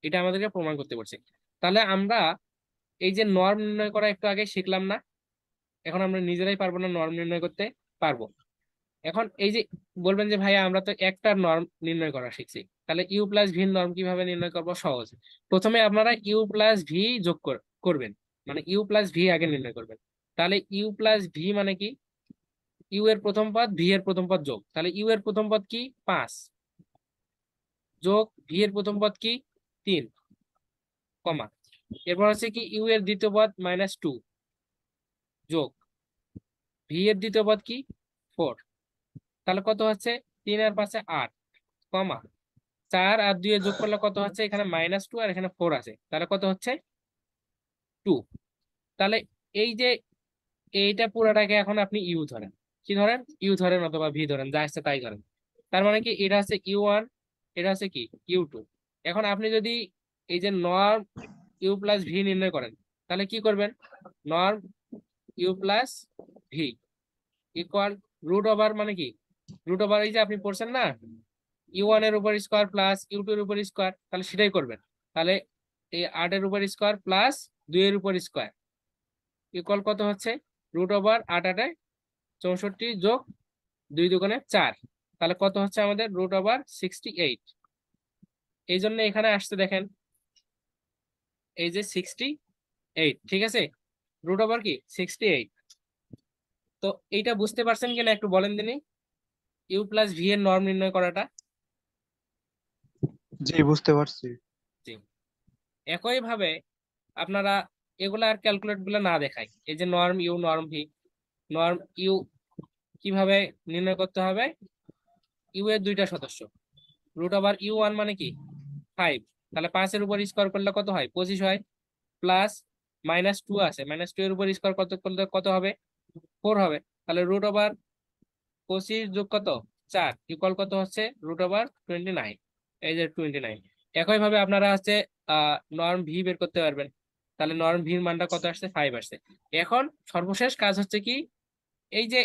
এটা আমাদেরকে প্রমাণ করতে বলছে। তাহলে আমরা এই যে নর্ম নির্ণয় করা একটু আগে শিখলাম না, এখন আমরা নিজেরাই পারবো না নর্ম নির্ণয় করতে, পারবো। এখন এই যে বলবেন যে ভাইয়া আমরা তো একটা নর্ম নির্ণয় করা শিখছি, তাহলে ইউ প্লাস ভি নর্ম কিভাবে নির্ণয় করবো, সহজ। প্রথমে আপনারা ইউ প্লাস ভি যোগ করবেন, মানে ইউ প্লাস ভি আগে নির্ণয় করবেন। তাহলে ইউ প্লাস ভি মানে কি ইউ এর প্রথম পদ ভি এর প্রথম পদ যোগ, তাহলে ইউ এর প্রথম পদ কি 5 যোগ ভি এর প্রথম পদ কি 3, কমা, এরপর হচ্ছে কি ইউ এর দ্বিতীয় পদ -2 যোগ ভি এর দ্বিতীয় পদ কি 4, তাহলে কত হচ্ছে 3 আর 5 8, কমা 4 আর 2 এ যোগ করলে কত হচ্ছে, এখানে -2 আর এখানে 4 আছে, তাহলে কত হচ্ছে 2। তাহলে এই যে এইটা পুরাটাকে এখন আপনি ইউ ধরেন, কি ধরেন, ইউ ধরেন অথবা ভি ধরেন, যা ইচ্ছে তাই ধরেন। তার মানে কি এটা হচ্ছে ইউ 1, এটা হচ্ছে কি ইউ 2। এখন আপনি যদি এই যে নর্ম ইউ প্লাস ভি নির্ণয় করেন, তাহলে কি করবেন, norm U plus V equal root over, মানে কি রুট ওভার, এই যে আপনি পড়ছেন না ইউ 1 এর উপর স্কোয়ার প্লাস ইউ 2 এর উপর স্কোয়ার, তাহলে সেটাই করবেন। তাহলে এই 8 এর উপর স্কোয়ার প্লাস 2 এর উপর স্কোয়ার ইকুয়াল কত হচ্ছে, রুট ওভার 8 64 যোগ 2 দুগুণে 4, তাহলে কত হচ্ছে আমাদের, রুট ওভার 68। এই জন্য এখানে আসতে দেখেন এই যে 68, ঠিক আছে, রুট ওভার কি 68। তো এইটা বুঝতে পারছেন কিনা একটু বলেন দিনই, ইউ প্লাস ভি এর নর্ম নির্ণয় করাটা। জি, বুঝতে পারছি। জি। একই ভাবে আপনারা এগুলা আর ক্যালকুলেট গুলো না দেখাই, এই যে norm U norm V, norm U কিভাবে নির্ণয় করতে হবে, ইউ এর দুইটা সদস্য, রুট ওভার ইউ 1 মানে কি 5, তাহলে 5 এর উপর স্কোয়ার করলে কত হয়, 25 হয়, প্লাস -2 আছে, -2 এর উপর স্কোয়ার কত করলে কত হবে, 4 হবে, তাহলে রুট ওভার 25 যোগ কত 4 ইকুয়াল কত হচ্ছে, রুট ওভার 29, এই যে 29। একই ভাবে আপনারা হচ্ছে নর্ম ভি বের করতে পারবেন, তাহলে নর্ম ভির মানটা কত আসছে, 5 আসছে। এখন সর্বশেষ কাজ হচ্ছে কি, এই যে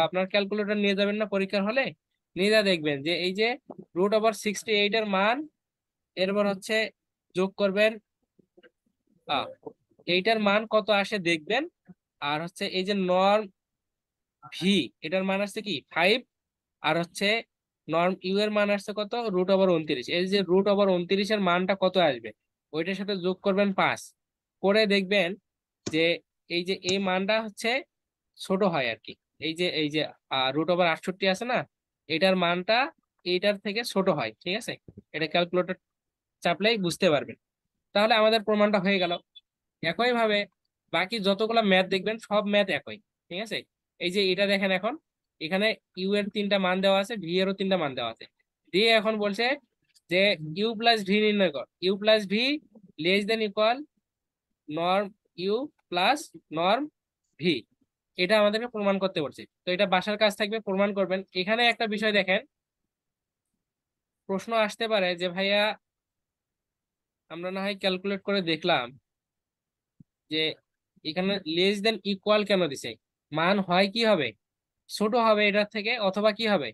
আপনার ক্যালকুলেটর নিয়ে যাবেন না পরীক্ষার হলে, নিয়ে যা দেখবেন যে এই যে রুট ওভার 68 এর মান, এরপর হচ্ছে যোগ করবেন এইটার মান কত আসে দেখবেন, আর হচ্ছে এই যে নর্ম ভি এটার মান আসছে কি 5, আর হচ্ছে নর্ম ইউ এর মান আসছে কত, রুট ওভার 29, এই যে রুট ওভার 29 এর মানটা কত আসবে ওইটার সাথে যোগ করবেন 5, করে দেখবেন যে এই যে এই মানটা হচ্ছে ছোট হয় আর কি, এই যে রুট ওভার 68 আছে না, এটার মানটা এইটার থেকে ছোট হয়, ঠিক আছে, এটা ক্যালকুলেটর চাপলেই বুঝতে পারবেন। তাহলে আমাদের প্রমাণটা হয়ে গেল। একই ভাবে বাকি যতগুলো ম্যাথ দেখবেন সব ম্যাথ একই, ঠিক আছে। এই যে এটা দেখেন, এখন এখানে ইউ এর 3টা মান দেওয়া আছে, ভি এরও 3টা মান দেওয়া আছে, দিয়ে এখন বলছে যে ইউ প্লাস ভি নির্ণয় কর, U plus V less than equal norm U plus norm V, এটা আমাদেরকে প্রমাণ করতে বলছে। তো এটা বাসার কাজ থাকবে, প্রমাণ করবেন। এখানে একটা বিষয় দেখেন, প্রশ্ন আসতে পারে যে ভাইয়া আমরা না হয় ক্যালকুলেট করে দেখলাম যে এখানে লেস দেন ইকুয়াল কেন দিছে, মান হয় কি হবে, ছোট হবে এটার থেকে, অথবা কি হবে,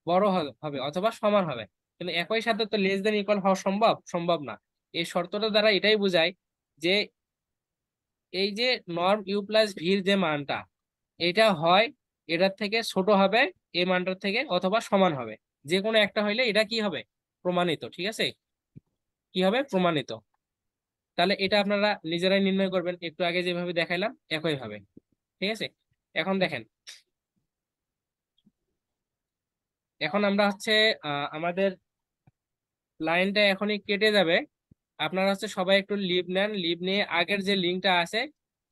বড় হবে অথবা সমান হবে, কিন্তু একই সাথে তো লেস দেন ইকুয়াল হওয়া সম্ভব সম্ভব না। এই শর্তটা দ্বারা এটাই বোঝায় যে এই যে নর্ম ইউ প্লাস ভির যে মানটা, এটা হয় এটার থেকে ছোট হবে এই মানটার থেকে, অথবা সমান হবে, যে কোনো একটা হইলে এটা কি হবে, প্রমাণিত, ঠিক আছে, কি হবে, প্রমাণিত। তাহলে এটা আপনারা নিজেরাই নির্ণয় করবেন, একটু আগে যেভাবে দেখাইলাম একই ভাবে, ঠিক আছে। এখন দেখেন, এখন আমরা হচ্ছে আমাদের লাইনটা এখনই কেটে যাবে, আপনারা হচ্ছে সবাই একটু লিভ নেন, লিভ নিয়ে আগের যে লিঙ্কটা আছে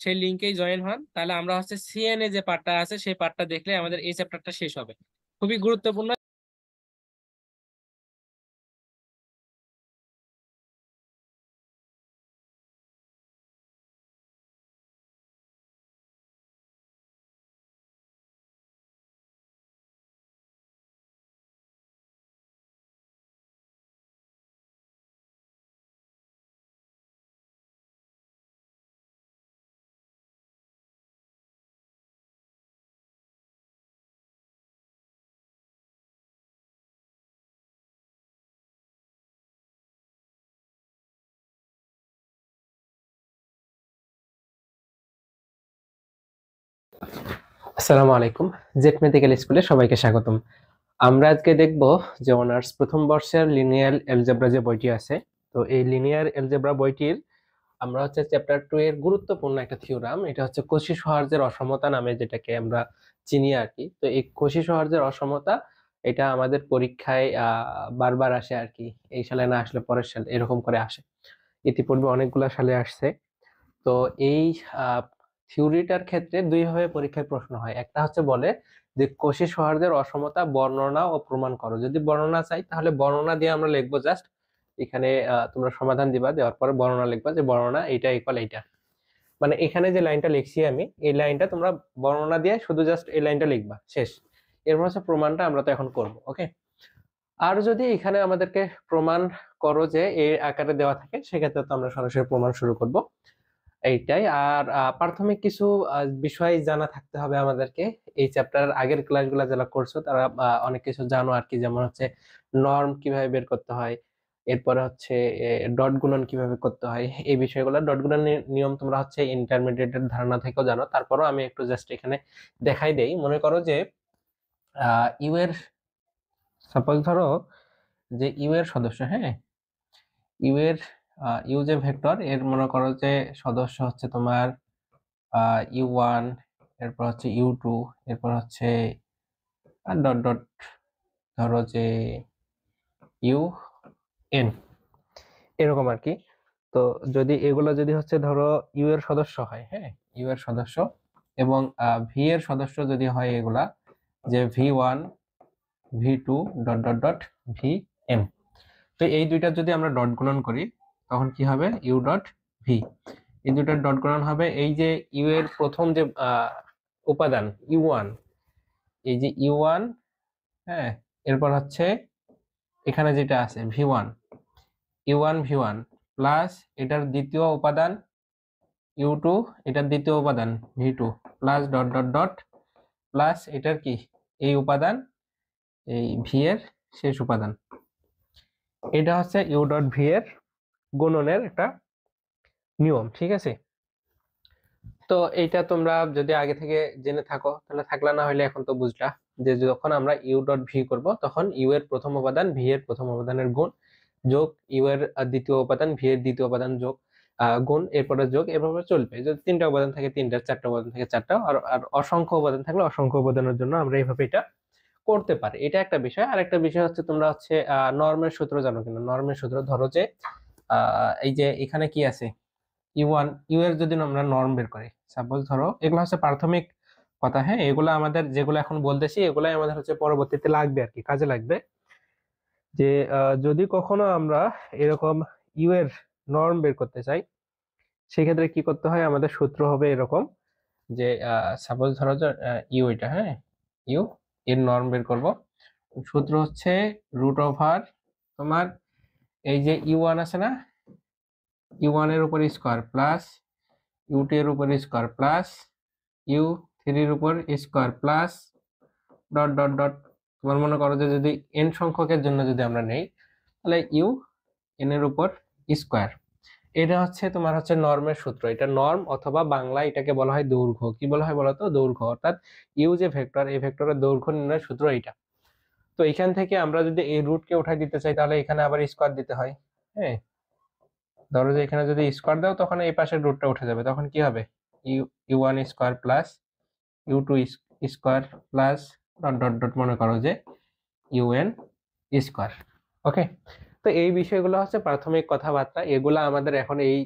সেই লিঙ্কেই জয়েন হন, তাহলে আমরা হচ্ছে সিএনএ যে পার্টটা আছে সেই পার্টটা দেখলে আমাদের এই চ্যাপ্টারটা শেষ হবে, খুবই গুরুত্বপূর্ণ। আসসালামু আলাইকুম। জেট মেডিকেল স্কুলে সবাইকে স্বাগতম। আমরা আজকে দেখব যে অনার্স প্রথম বর্ষের লিনিয়ার এলজেব্রা যে বইটি আছে, তো এই লিনিয়ার এলজেব্রা বইটির আমরা হচ্ছে চ্যাপ্টার 2 এর গুরুত্বপূর্ণ একটা থিওরাম, এটা হচ্ছে কশি-সহার্জের অসমতা নামে যেটাকে আমরা চিনি আর কি। তো এই কশি-সহার্জের অসমতা এটা আমাদের পরীক্ষায় বারবার আসে আর কি, এই সালে না আসলে পরের সালে এরকম করে আসে, ইতিপূর্বে অনেকগুলা সালে আসছে। তো এই থিওরিটার ক্ষেত্রে দুই ভাবে পরীক্ষায় প্রশ্ন হয়, একটা হচ্ছে বলে যে কোশি সহার্দের অসমতা বর্ণনা ও প্রমাণ করো। যদি বর্ণনা চাই তাহলে বর্ণনা দিয়ে আমরা লিখবো জাস্ট, এখানে তোমরা সমাধান দিবা, দেওয়ার পরে বর্ণনা লিখবা যে বর্ণনা এইটা ইকুয়াল এইটা। মানে এখানে যে লাইনটা লিখছি আমি, এই লাইনটা তোমরা বর্ণনা দিয়ে শুধু জাস্ট এই লাইনটা লিখবা, শেষ। এরপর হচ্ছে প্রমাণটা আমরা তো এখন করব। ওকে, আর যদি এখানে আমাদেরকে প্রমাণ করো যে এই আকারে দেওয়া থাকে, সেক্ষেত্রে তো আমরা সরাসরি প্রমাণ শুরু করব, এইটাই। আর প্রাথমিক কিছু বিষয় জানা থাকতে হবে আমাদেরকে। এই চ্যাপ্টারের আগের ক্লাসগুলো যারা করছো তারা অনেক কিছু জানো আর কি, যেমন হচ্ছে নর্ম কিভাবে বের করতে হয়, এরপরে হচ্ছে ডট গুণন কিভাবে করতে হয়, এই বিষয়গুলো। ডট গুণনের নিয়ম তোমরা হচ্ছে ইন্টারমিডিয়েটের ধারণা থেকেও জানো, তারপরও আমি একটু জাস্ট এখানে দেখাই দেই। মনে করো যে ইউ এর, সাপোজ ধরো যে ইউ এর সদস্য, হ্যাঁ, ইউ এর ইউ যে ভেক্টর, এর মনে করো যে সদস্য হচ্ছে তোমার U1, এরপর হচ্ছে U2, এরপর হচ্ছে ডট ডট, ধরো যে UN, এরকম আর কি। তো যদি এগুলো যদি হচ্ছে ধরো ইউ এর সদস্য হয়, হ্যাঁ, ইউ এর সদস্য, এবং ভি এর সদস্য যদি হয় এগুলা, যে V1 V2 dot dot dot VM, তো এই দুইটা যদি আমরা ডট গুণন করি তখন কি হবে, ইউ ডট ভি। এই দুইটার ডট গুণন হবে এই যে ইউ এর প্রথম যে উপাদান U1, এই যে U1, হ্যাঁ, এরপর হচ্ছে এখানে যেটা আছে V1, U1 V1 প্লাস এটার দ্বিতীয় উপাদান U2, এটার দ্বিতীয় উপাদান V2 plus dot dot dot plus এটার কি এই উপাদান, এই ভি এর শেষ উপাদান। এটা হচ্ছে ইউ ডট ভি এর গুণনের একটা নিয়ম, ঠিক আছে। তো এইটা তোমরা যদি আগে থেকে জেনে থাকো তাহলে থাকলা, না হলে এখন তো বুঝলা যে যখন আমরা ইউ ডট ভি করবো তখন ইউ এর প্রথম উপাদান ভি এর প্রথম উপাদানের গুণ যোগ ইউ এর দ্বিতীয় উপাদান ভি এর দ্বিতীয় উপাদান যোগ গুণ, এরপরে যোগ, এভাবে চলবে। যদি তিনটা উপাদান থাকে তিনটা, চারটা উপাদান থাকে চারটা, আর আর অসংখ্য উপাদান থাকলে অসংখ্য উপাদানের জন্য আমরা এইভাবে এটা করতে পারি। এটা একটা বিষয়। আর একটা বিষয় হচ্ছে তোমরা হচ্ছে নর্মের সূত্র জানো কিনা। নর্মের সূত্র ধরো যে এই যে এখানে কি আছে U1, ইউ এর যদি আমরা নর্ম বের করি, সাপোজ ধরো এগুলো হচ্ছে প্রাথমিক কথা, হ্যাঁ, এগুলো আমাদের যেগুলো এখন বলতেছি এগুলাই আমাদের হচ্ছে পরবর্তীতে লাগবে আর কি, কাজে লাগবে। যে যদি কখনো আমরা এরকম ইউ এর নর্ম বের করতে চাই, সেক্ষেত্রে কি করতে হয়, আমাদের সূত্র হবে এরকম যে সাপোজ ধরো যে ইউ, এটা, হ্যাঁ, ইউ এর নর্ম বের করব, সূত্র হচ্ছে রুট ওভার তোমার এই যে U1 আছে না, U1 এর উপর স্কোয়ার প্লাস U2 এর উপর স্কোয়ার প্লাস U3 এর উপর square plus dot dot dot. তোমার মনে করো যে যদি n সংখ্যকের জন্য যদি আমরা নেই, তাহলে UN এর উপর স্কোয়ার। এটা হচ্ছে তোমার হচ্ছে নর্মের সূত্র। এটা নর্ম, অথবা বাংলা এটাকে বলা হয় দৈর্ঘ্য। কি বলা হয় বলতো, দৈর্ঘ্য। অর্থাৎ ইউ যে ভেক্টর, এই ভেক্টরের দৈর্ঘ্য নির্ণয়ের সূত্র এইটা। তো এখান থেকে আমরা যদি এই রুটকে উঠাই দিতে চাই তাহলে এখানে আবার স্কোয়ার দিতে হয়, হ্যাঁ। ধরো যে এখানে যদি স্কোয়ার দাও তখন এই পাশের রুটটা উঠে যাবে, তখন কি হবে, U1 square plus U2 square plus dot dot dot, মনে করো যে UN স্কোয়ার। ওকে, তো এই বিষয়গুলো হচ্ছে প্রাথমিক কথাবার্তা। এগুলা আমাদের এখন এই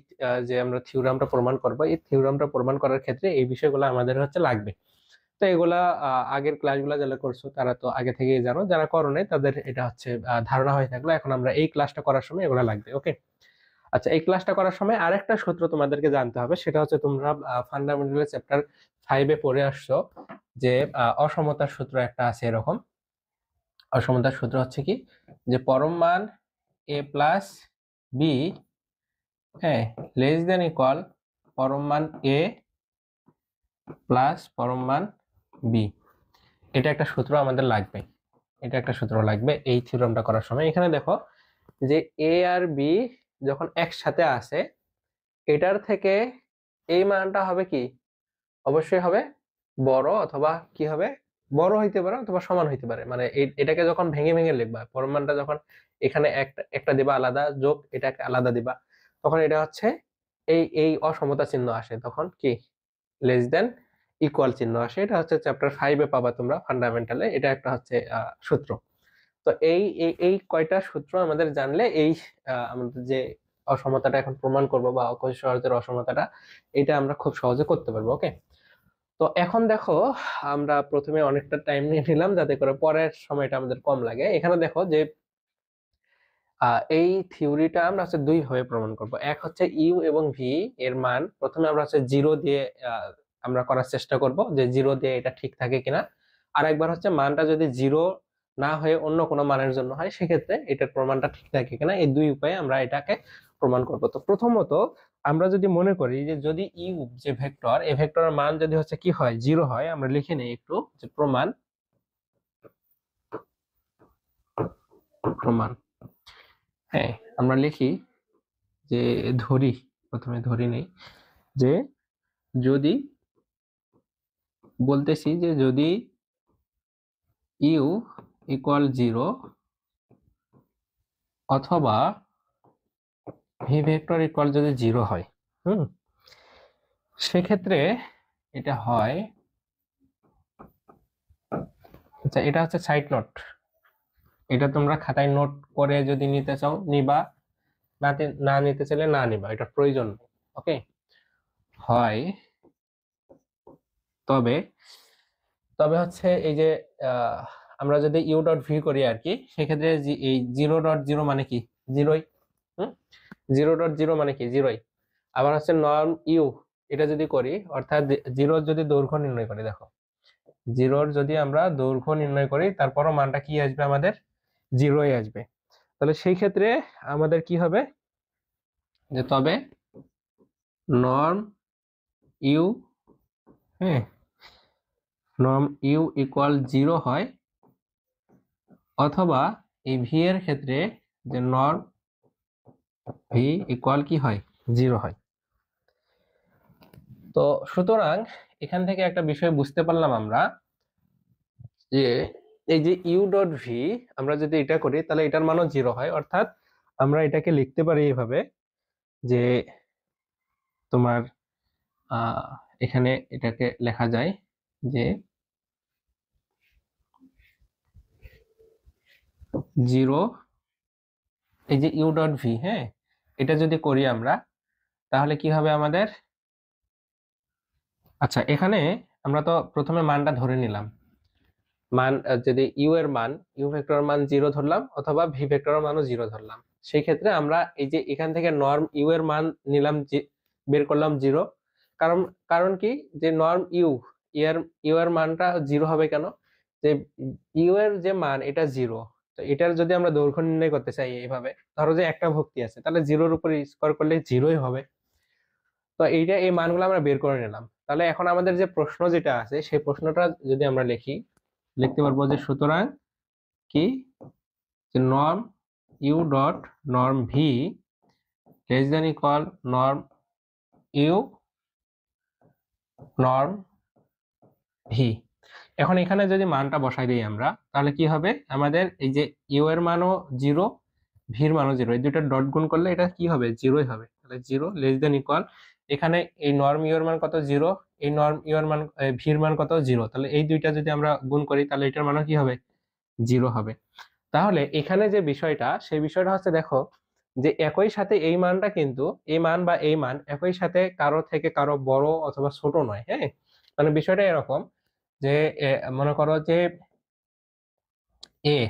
যে আমরা থিওরামটা প্রমাণ করব, এই থিওরামটা প্রমাণ করার ক্ষেত্রে এই বিষয়গুলো আমাদের হচ্ছে লাগবে। তো এগুলা আগের ক্লাসগুলো যারা করছো তারা তো আগে থেকেই জানো, যারা করো নাই তাদের এটা হচ্ছে ধারণা হয়ে থাকলো। এখন আমরা এই ক্লাসটা করার সময় এগুলা লাগবে। ওকে, আচ্ছা, এই ক্লাসটা করার সময় আরেকটা সূত্র তোমাদেরকে জানতে হবে, সেটা হচ্ছে তোমরা ফান্ডামেন্টাল চ্যাপ্টার 5-এ পড়ে আসছো যে অসমতার সূত্র একটা আছে এরকম। অসমতার সূত্র হচ্ছে কি, যে পরম মান a প্লাস বি, হ্যাঁ, লেস দেন ইকুয়াল পরম মান a প্লাস পরম মান বি। এটা একটা সূত্র আমাদের লাগবে, এটা একটা সূত্র লাগবে এই থিওরামটা করার সময়। এখানে দেখো যে a আর b যখন একসাথে আসে, এটার থেকে এই মানটা হবে কি, অবশ্যই হবে বড়, অথবা কি হবে, বড় হইতে পারে অথবা সমান হইতে পারে। মানে এটাকে যখন ভেঙে ভেঙে লিখবা, পরমাণটা যখন এখানে একটা একটা দিবা আলাদা, যোগ এটাকে আলাদা দিবা, তখন এটা হচ্ছে এই এই অসমতা চিহ্ন আসে, তখন কি লেস দেন ইকুয়াল চিহ্ন আসে। এটা হচ্ছে চ্যাপ্টার 5-এ পাবা তোমরা ফান্ডামেন্টালে, এটা একটা হচ্ছে সূত্র। তো এই এই এই কয়টা সূত্র আমাদের জানলে এই আমাদের যে অসমতাটা এখন প্রমাণ করবো বা অকোষ সহজের অসমতাটা, এটা আমরা খুব সহজে করতে পারবো। ওকে, তো এখন দেখো আমরা প্রথমে অনেকটা টাইম নিয়ে নিলাম যাতে করে পরের সময়টা আমাদের কম লাগে। এখানে দেখো যে এই থিওরিটা আমরা হচ্ছে দুই ভাবে প্রমাণ করব। এক হচ্ছে ইউ এবং ভি এর মান প্রথমে আমরা হচ্ছে জিরো দিয়ে আমরা করার চেষ্টা করব যে জিরো দিয়ে এটা ঠিক থাকে কিনা। আর একবার হচ্ছে মানটা যদি জিরো না হয়ে অন্য কোনো মানের জন্য হয় সেক্ষেত্রে এটার প্রমাণটা ঠিক থাকে কিনা। এই দুই উপায়ে আমরা এটাকে প্রমাণ করব। তো প্রথমত আমরা যদি মনে করি যে যদি ইউ যে ভেক্টর, এই ভেক্টরের মান যদি হচ্ছে কি হয়, জিরো হয়, আমরা লিখে নেই একটু যে প্রমাণ প্রমাণ হ্যাঁ, আমরা লিখি যে ধরি, প্রথমে ধরি নেই যে যদি বলতেছি যে যদি ইউ ইকুয়াল জিরো অথবা ভি ভেক্টর ইকুয়াল যদি জিরো হয়, সেক্ষেত্রে এটা হয়, আচ্ছা এটা হচ্ছে সাইড নোট, এটা তোমরা খাতায় নোট করে যদি নিতে চাও নিবা, না নিতে চাইলে না নিবা, এটা প্রয়োজন নেই। ওকে, হয় তবে তবে হচ্ছে এই যে আমরা যদি ইউ ডট ভি করি আর কি, সেক্ষেত্রে এই জিরো ডট জিরো মানে কি, জিরোই। জিরো ডট জিরো মানে কি, জিরোই। আবার হচ্ছে নর্ম ইউ, এটা যদি করি অর্থাৎ জিরোর যদি দৈর্ঘ্য নির্ণয় করি, দেখো জিরোর যদি আমরা দৈর্ঘ্য নির্ণয় করি তারপরও মানটা কি আসবে, আমাদের জিরোই আসবে। তাহলে সেই ক্ষেত্রে আমাদের কি হবে যে তবে নর্ম ইউ, হ্যাঁ নর্ম ইউ ইকুয়াল জিরো হয়, অথবা এই ভি এর ক্ষেত্রে যে নর্ম ভি ইকুয়াল কি হয়, জিরো হয়। তো সুতরাং এখান থেকে একটা বিষয় বুঝতে পারলাম আমরা যে এই যে ইউ ডট ভি আমরা যদি এটা করি তাহলে এটার মানও জিরো হয়। অর্থাৎ আমরা এটাকে লিখতে পারি এইভাবে যে তোমার এখানে এটাকে লেখা যায় যে জিরো, এই যে ইউ ডট ভি, হ্যাঁ এটা যদি করি আমরা তাহলে কি হবে আমাদের, আচ্ছা এখানে আমরা তো প্রথমে মানটা ধরে নিলাম, মান যদি ইউ এর মান, ইউ ভেক্টরের মান জিরো ধরলাম অথবা ভি ভেক্টরের মানও জিরো ধরলাম, সেই ক্ষেত্রে আমরা এই যে এখান থেকে নর্ম ইউ এর মান নিলাম, বের করলাম জিরো। কারণ কারণ কি যে নর্ম ইউ এর মানটা জিরো হবে কেন, যে ইউ এর যে মান এটা জিরো, তো এটার যদি আমরা দৈর্ঘ্য নির্ণয় করতে চাই এইভাবে, ধরো যে একটা ভক্তি আছে তাহলে জিরোর উপর স্কোয়ার করলে জিরোই হবে। তো এইটা এই মানগুলো আমরা বের করে নিলাম। তাহলে এখন আমাদের যে প্রশ্ন যেটা আছে সেই প্রশ্নটা যদি আমরা লিখতে পারবো যে সুতরাং কি norm U dot norm V less than equal norm U norm V. এখন এখানে যদি মানটা বসাই দিই আমরা তাহলে কি হবে, আমাদের এই যে ইউ এর মানও জিরো, ভির মানও জিরো, এই দুটো ডট গুণ করলে এটা কি হবে, জিরোই হবে। তাহলে জিরো লেস দেন ইকুয়াল, এখানে এই নর্ম ইউ এর মান কত, জিরো, এই নর্ম ইউ এর মান ভির মান কত, জিরো, তাহলে এই দুইটা যদি আমরা গুণ করি তাহলে এটার মানও কি হবে, জিরো হবে। তাহলে এখানে যে বিষয়টা, সেই বিষয়টা হচ্ছে দেখো যে একই সাথে এই মানটা কিন্তু, এই মান বা এই মান একই সাথে কারো থেকে কারো বড় অথবা ছোট নয়। হ্যাঁ, মানে বিষয়টা এরকম যে মনে করো যে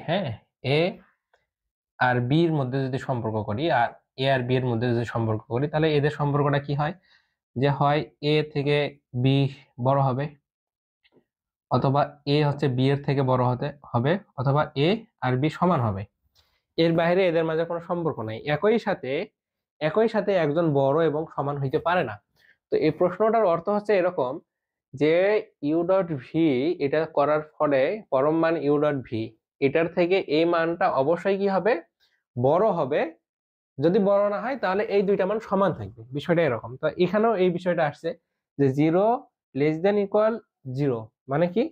হ্যাঁ এ আর বি এর মধ্যে যদি সম্পর্ক করি, আর এ আর বি এর মধ্যে যদি সম্পর্ক করি, তাহলে এদের সম্পর্কটা কি হয়, যে হয় এ থেকে বি বড় হবে, অথবা এ হচ্ছে বি এর থেকে বড় হতে হবে, অথবা এ আর বি সমান হবে। এর বাইরে এদের মাঝে কোনো সম্পর্ক নাই। একই সাথে একজন বড় এবং সমান হইতে পারে না। তো এই প্রশ্নটার অর্থ হচ্ছে এরকম যে ইউ ডট ভি এটা করার ফলে পরম মান ইউ ডট ভি, এটার থেকে এই মানটা অবশ্যই কি হবে, বড় হবে। যদি বড় না হয় তাহলে এই দুইটা মান সমান থাকবে, বিষয়টা এরকম। তো এখানেও এই বিষয়টা আসছে যে zero less than equal zero মানে কি,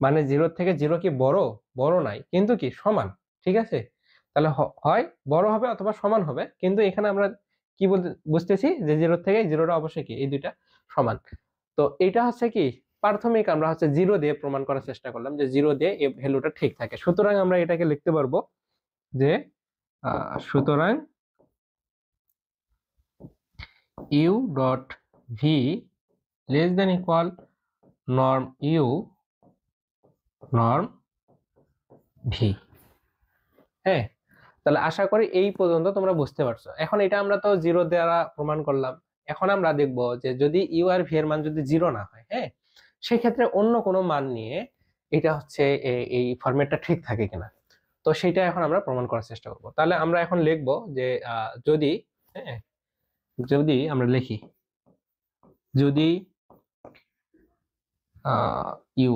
মানে জিরোর থেকে জিরো কি বড়, বড় নাই কিন্তু কি সমান, ঠিক আছে। তাহলে হয় বড় হবে অথবা সমান হবে, কিন্তু এখানে আমরা কি বলতে বুঝতেছি যে জিরোর থেকে জিরোটা অবশ্যই কি এই দুইটা সমান। তো এটা হচ্ছে কি প্রাথমিক আমরা হচ্ছে জিরো দিয়ে প্রমাণ করার চেষ্টা করলাম যে জিরো দিয়ে এই ভ্যালুটা ঠিক থাকে। সুতরাং আমরা এটাকে লিখতে পারবো যে সুতরাং U dot V less than equal norm U norm V. হ্যাঁ, তাহলে আশা করি এই পর্যন্ত তোমরা বুঝতে পারছো। এখন এটা আমরা তো জিরো দ্বারা প্রমাণ করলাম। এখন আমরা দেখব যে যদি ইউ আর ভি এর মান যদি জিরো না হয়, হ্যাঁ, সেই ক্ষেত্রে অন্য কোনো মান নিয়ে এটা হচ্ছে এই ফরম্যাটটা ঠিক থাকে কিনা। তো সেটা এখন আমরা প্রমাণ করার চেষ্টা করব। তাহলে আমরা এখন লিখব যে যদি, হ্যাঁ, যদি আমরা লিখি যদি ইউ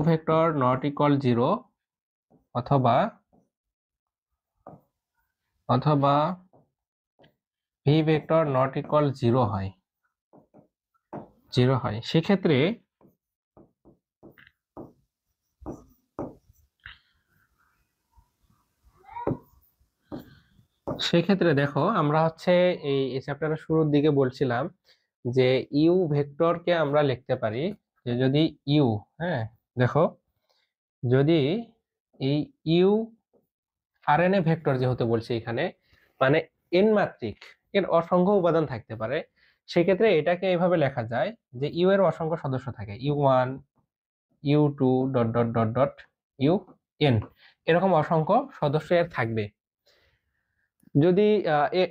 ভেক্টর নট ইকুয়াল 0 অথবা ভি ভেক্টর নট ইকুয়াল 0 হয়, সেক্ষেত্রে দেখো আমরা হচ্ছে এই চ্যাপ্টারের শুরুর দিকে বলছিলাম যে ইউ ভেক্টরকে আমরা লিখতে পারি যে যদি ইউ, হ্যাঁ, দেখো যদি এই ইউ আরএনএ ভেক্টর যেহেতু বলছি এখানে, মানে এন মাত্রিক এর অসংখ্য উপাদান থাকতে পারে, সেক্ষেত্রে এটাকে এইভাবে লেখা যায় যে ইউ এর অসংখ্য সদস্য থাকে, u one u two dot dot dot dot u n, এরকম অসংখ্য সদস্য এর থাকবে। যদি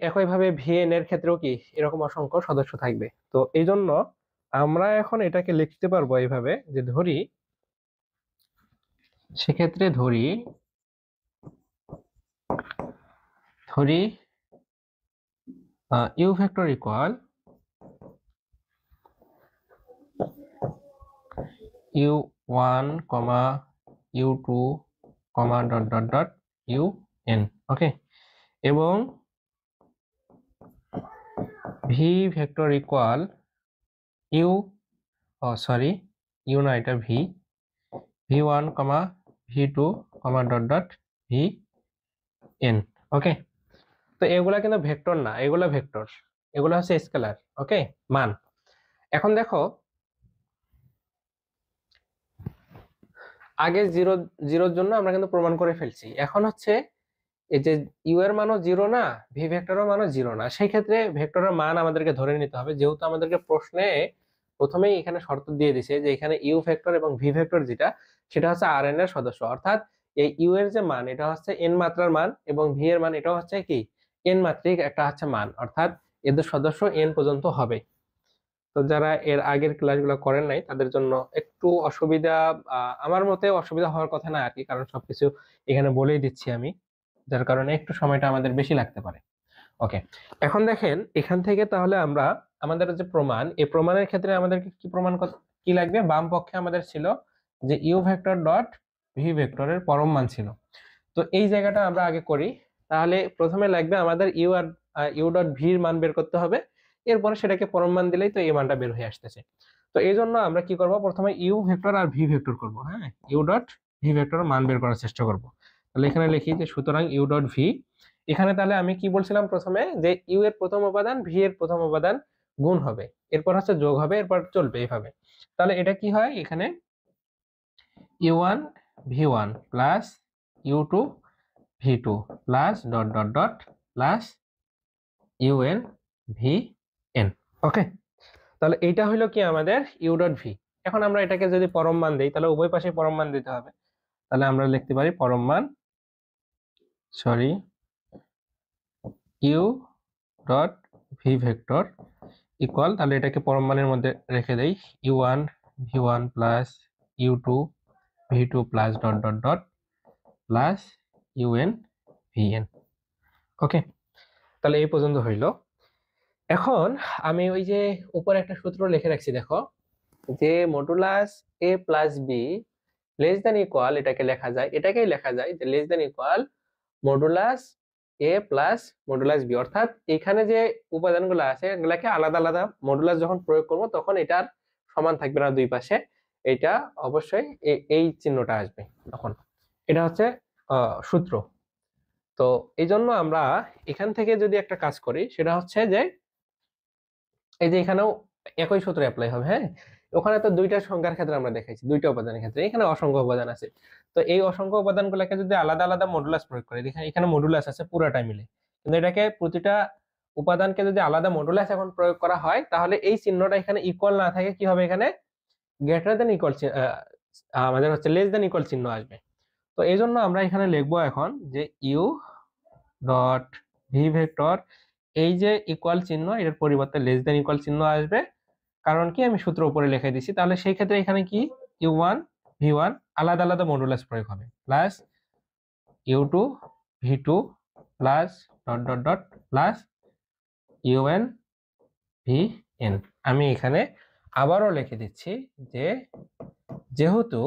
একইভাবে ভিএন এর ক্ষেত্রেও কি এরকম অসংখ্য সদস্য থাকবে। তো এই জন্য আমরা এখন এটাকে লিখতে পারবো এইভাবে যে ধরি, সেক্ষেত্রে ধরি u vector equal u one comma u two comma dot dot dot u n, okay, এবং v vector equal u, sorry u না, এটা v one comma v two comma dot dot v n, okay. তো এগুলা কিন্তু ভেক্টর না, এগুলা ভেক্টর, এগুলো হচ্ছে স্কেলার, ওকে, মান। এখন দেখো আগে জিরোর জন্য আমরা কিন্তু প্রমাণ করে ফেলছি, এখন হচ্ছে এই যে ইউ এর মানও জিরো না, ভি ভেক্টরের মানও জিরো না, সেই ক্ষেত্রে ভেক্টরের মান আমাদেরকে ধরে নিতে হবে, যেহেতু আমাদেরকে প্রশ্নে প্রথমেই এখানে শর্ত দিয়ে দিছে যে এখানে ইউ ভেক্টর এবং ভি ভেক্টর যেটা, সেটা হচ্ছে আর এন এর সদস্য, অর্থাৎ এই ইউ এর যে মান এটা হচ্ছে এন মাত্রার মান এবং ভি এর মান এটা হচ্ছে কি এন মাত্রিক একটা হচ্ছে মান, অর্থাৎ এদের সদস্য এন পর্যন্ত হবে। তো যারা এর আগের ক্লাসগুলো করেন নাই তাদের জন্য একটু অসুবিধা, আমার মতে অসুবিধা হওয়ার কথা না আর কি, কারণ সবকিছু এখানে বলেই দিচ্ছি আমি, যার কারণে একটু সময়টা আমাদের বেশি লাগতে পারে। ওকে, এখন দেখেন এখান থেকে তাহলে আমরা আমাদের যে প্রমাণ, এই প্রমাণের ক্ষেত্রে আমাদেরকে কি প্রমাণ কি লাগবে, বাম পক্ষে আমাদের ছিল যে ইউ ভেক্টর ডট ভি ভেক্টরের পরম মান ছিল। তো এই জায়গাটা আমরা আগে করি। তাহলে প্রথমে লাগবে আমাদের ইউ ডট ভির মান বের করতে হবে, এরপরে সেটাকে পরম মান দিলেই তো এই মানটা বের হয়ে আসতেছে। তো এই জন্য আমরা কি করব, প্রথমে ইউ ভেক্টর আর ভি ভেক্টর করব, হ্যাঁ, ইউ ডট ভি ভেক্টর মান বের করার চেষ্টা করব। তাহলে এখানে লিখি যে সুতরাং ইউ ডট ভি, এখানে তাহলে আমি কি বলছিলাম প্রথমে যে ইউ এর প্রথম উপাদান ভি এর প্রথম উপাদান গুণ হবে, এরপর হচ্ছে যোগ হবে, এরপর চলবে এইভাবে। তাহলে এটা কি হয়, এখানে u one v one plus u two v two plus dot dot dot plus u n v n, okay. তাহলে এইটা হলো কি আমাদের ইউ ডট ভি। এখন আমরা এটাকে যদি পরম মান দেই তাহলে উভয় পাশে পরম মান দিতে হবে। তাহলে আমরা লিখতে পারি পরম মান, sorry, u dot v vector equal, তাহলে এটাকে পরম মানের মধ্যে রেখে দেই, u one v one plus u two v two plus dot dot dot plus u n v n, okay. তাহলে এই পর্যন্ত হইল। এখন আমি ওই যে উপরে একটা সূত্র লিখে রাখছি, দেখো যে মডুলাস এ plus B less than equal, এটাকে লেখা যায়, এটাকেই লেখা যায় যে লেস দেন ইকুয়াল মডুলাস এ প্লাস মডুলাস বি, অর্থাৎ এখানে যে উপাদানগুলো আছে এগুলাকে আলাদা আলাদা মডুলাস যখন প্রয়োগ করব তখন এটার সমান থাকবে না দুই পাশে, এটা অবশ্যই এই চিহ্নটা আসবে তখন, এটা হচ্ছে সূত্র। তো এই জন্য আমরা এখান থেকে যদি একটা কাজ করি সেটা হচ্ছে যে এই যে এখানেও একই সূত্র অ্যাপ্লাই হবে, হ্যাঁ, ওখানে তো দুইটা সংখ্যার ক্ষেত্রে আমরা দেখাইছি, দুইটা উপাদানের ক্ষেত্রে, এখানে অসংখ্য উপাদান আছে। তো এই অসংখ্য উপাদানগুলোকে যদি আলাদা আলাদা মডুলাস প্রয়োগ করি, এখানে মডুলাস আছে পুরাটা মিলে, কিন্তু এটাকে প্রতিটা উপাদানকে যদি আলাদা মডুলাস এখন প্রয়োগ করা হয় তাহলে এই চিহ্নটা এখানে ইকুয়াল না থাকে, কি হবে, এখানে গ্রেটার দেন ইকুয়াল, আমাদের হচ্ছে লেস দেন ইকুয়াল চিহ্ন আসবে। তো এই জন্য আমরা এখানে লিখবো এখন যে ইউ ডট ভি ভেক্টর, এই যে ইকুয়াল চিহ্ন এর পরিবর্তে লেস দেন ইকুয়াল চিহ্ন আসবে, কারণ কি আমি সূত্র উপরে লিখে দিছি। তাহলে সেই ক্ষেত্রে এখানে কি ইউ1 ভি1 আলাদা আলাদা মডুলাস প্রয়োগ হবে, plus u two v two plus dot dot dot plus u n v n. আমি এখানে আবারও লিখে দিচ্ছি যে যেহেতু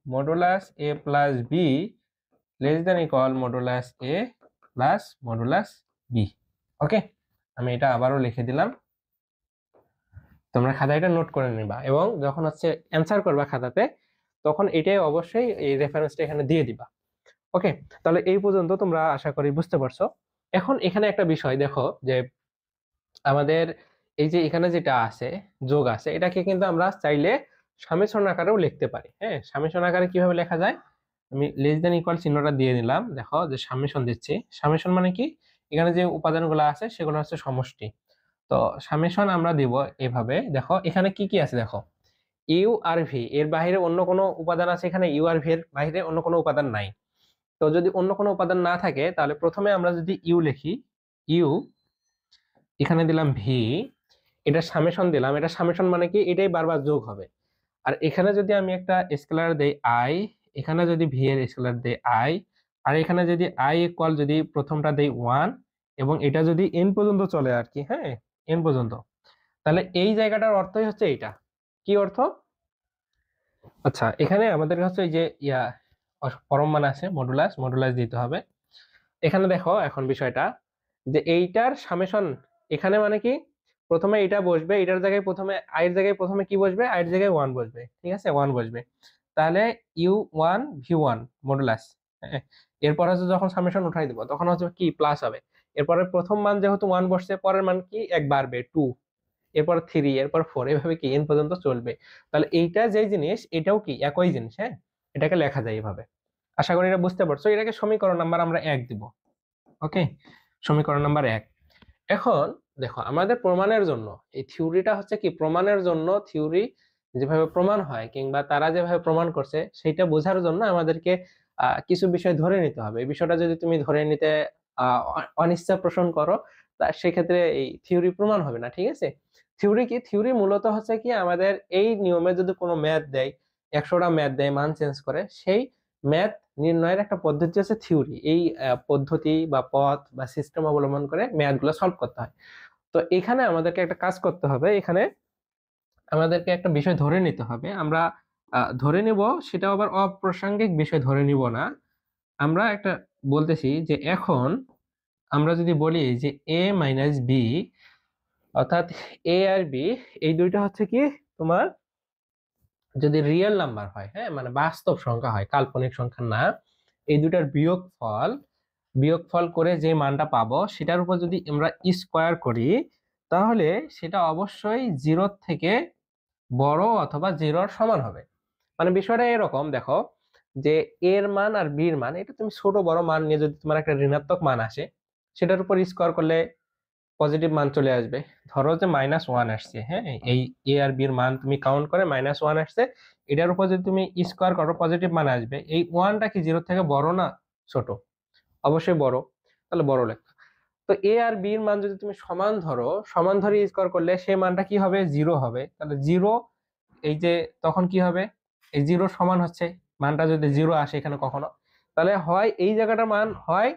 মডুলাস এ plus B less than equal modulus এ প্লাস মডুলাস বি। ওকে, আমি এটা আবারও লিখে দিলাম, তোমরা খাতায় এটা নোট করে নিবা এবং যখন হচ্ছে অ্যান্সার করবা খাতাতে তখন এটাই অবশ্যই এই রেফারেন্সটা এখানে দিয়ে দিবা। ওকে, তাহলে এই পর্যন্ত তোমরা আশা করি বুঝতে পারছো। এখন এখানে একটা বিষয় দেখো যে আমাদের এই যে এখানে যেটা আছে যোগ আছে, এটাকে কিন্তু আমরা চাইলে সামেশন আকারেও লিখতে পারি। হ্যাঁ, সামেশন আকারে কিভাবে লেখা যায়, আমি লেস দেন ইকুয়াল চিহ্নটা দিয়ে নিলাম, দেখো যে সামেশন দিচ্ছি। সামেশন মানে কি, এখানে যে উপাদানগুলো আছে সেগুলো হচ্ছে সমষ্টি। তো সামেশন আমরা দিব এভাবে, দেখো এখানে কি কি আছে, দেখো ইউ আর ভি এর বাইরে অন্য কোনো উপাদান আছে, এখানে ইউ আর ভি এর বাইরে অন্য কোনো উপাদান নাই। তো যদি অন্য কোনো উপাদান না থাকে তাহলে প্রথমে আমরা যদি ইউ লিখি, ইউ এখানে দিলাম ভি, এটা সামেশন দিলাম, এটা সামেশন মানে কি এটাই বারবার যোগ হবে। আর এখানে যদি আমি একটা স্কেলার দেই আই, এখানে যদি ভি এর স্কেলার দেই আই, আর এখানে যদি আই ইকুয়াল যদি প্রথমটা দেই 1 এবং এটা যদি এন পর্যন্ত চলে আর কি, হ্যাঁ এন পর্যন্ত, তাহলে এই জায়গাটার অর্থই হচ্ছে এইটা। কি অর্থ, আচ্ছা এখানে আমাদের হচ্ছে এই যে পরম মান আছে, মডুলাস, মডুলাস দিতে হবে। এখানে দেখো এখন বিষয়টা যে এইটার সামেশন এখানে মানে কি, প্রথমে এটা বসবে, এটার জায়গায় প্রথমে আয়ের জায়গায় প্রথমে কি বসবে, আয়ের জায়গায় 1 বসবে, ঠিক আছে 1 বসবে। তাহলে ইউ1 ভি1 মডুলাস, হ্যাঁ এরপর হচ্ছে যখন সামেশন উঠাই দিব তখন হচ্ছে কি প্লাস হবে। এরপরে প্রথম মান যেহেতু 1 বসছে, পরের মান কি 1 বাড়বে 2, এরপর 3, এরপর 4, এভাবে কি এন পর্যন্ত চলবে। তাহলে এইটা যেই জিনিস এটাও কি একই জিনিস, হ্যাঁ এটাকে লেখা যায় এভাবে। আশা করি এটা বুঝতে পারছো। এটাকে সমীকরণ নাম্বার আমরা 1 দিব। ওকে, সমীকরণ নাম্বার 1। এখন দেখো আমাদের প্রমাণের জন্য এই থিওরিটা হচ্ছে কি, প্রমাণের জন্য থিওরি যেভাবে প্রমাণ হয় কিংবা তারা যেভাবে প্রমাণ করছে সেটা বোঝার জন্য আমাদেরকে কিছু বিষয় ধরে নিতে হবে। এই বিষয়টা যদি তুমি ধরে নিতে অনিচ্ছা পোষণ করো তা সেক্ষেত্রে এই থিওরি প্রমাণ হবে না, ঠিক আছে। থিওরি কি, থিওরি মূলত হচ্ছে কি আমাদের এই নিয়মে যদি কোনো ম্যাথ দেয়, 100টা ম্যাথ দেয়, মান চেঞ্জ করে, সেই ম্যাথ নির্ণয়ের একটা পদ্ধতি আছে থিওরি। এই পদ্ধতি বা পথ বা সিস্টেম অবলম্বন করে ম্যাথ গুলো সলভ করতে হয়। তো এখানে আমাদেরকে একটা কাজ করতে হবে, এখানে আমাদেরকে একটা বিষয় ধরে নিতে হবে। আমরা ধরে নিব, সেটা আবার অপ্রাসঙ্গিক বিষয় ধরে নিব না। আমরা একটা বলতেছি যে এখন আমরা যদি বলি যে এ মাইনাস বি, অর্থাৎ এ আর বি এই দুইটা হচ্ছে কি তোমার যদি রিয়েল নাম্বার হয়, হ্যাঁ মানে বাস্তব সংখ্যা হয়, কাল্পনিক সংখ্যা না, এই দুটার বিয়োগফল করে যে মানটা পাবো সেটার উপর যদি আমরা স্কোয়ার করি তাহলে সেটা অবশ্যই 0 থেকে বড় অথবা 0-র সমান হবে। মানে বিষয়টা এরকম দেখো যে এর মান আর বির মান, এটা তুমি ছোট বড় মান নিয়ে যদি তোমার একটা ঋণাত্মক মান আসে সেটার উপর স্কোয়ার করলে পজিটিভ মান চলে আসবে। ধরো যে -1 আসছে, হ্যাঁ এই এ আর বি এর মান তুমি কাউন্ট করে -1 আসছে, এটার উপর যদি তুমি স্কোয়ার করো পজিটিভ মান আসবে। এই 1টা কি 0 থেকে বড় না ছোট, অবশ্যই বড়, তাহলে বড় লেখা। তো এ আর বি এর মান যদি তুমি সমান ধরো, সমান ধরে স্কোয়ার করলে সেই মানটা কি হবে 0 হবে। তাহলে 0 এই যে তখন কি হবে, এই 0 সমান হচ্ছে মানটা যদি 0 আসে এখানে কখনো, তাহলে হয় এই জায়গাটার মান হয়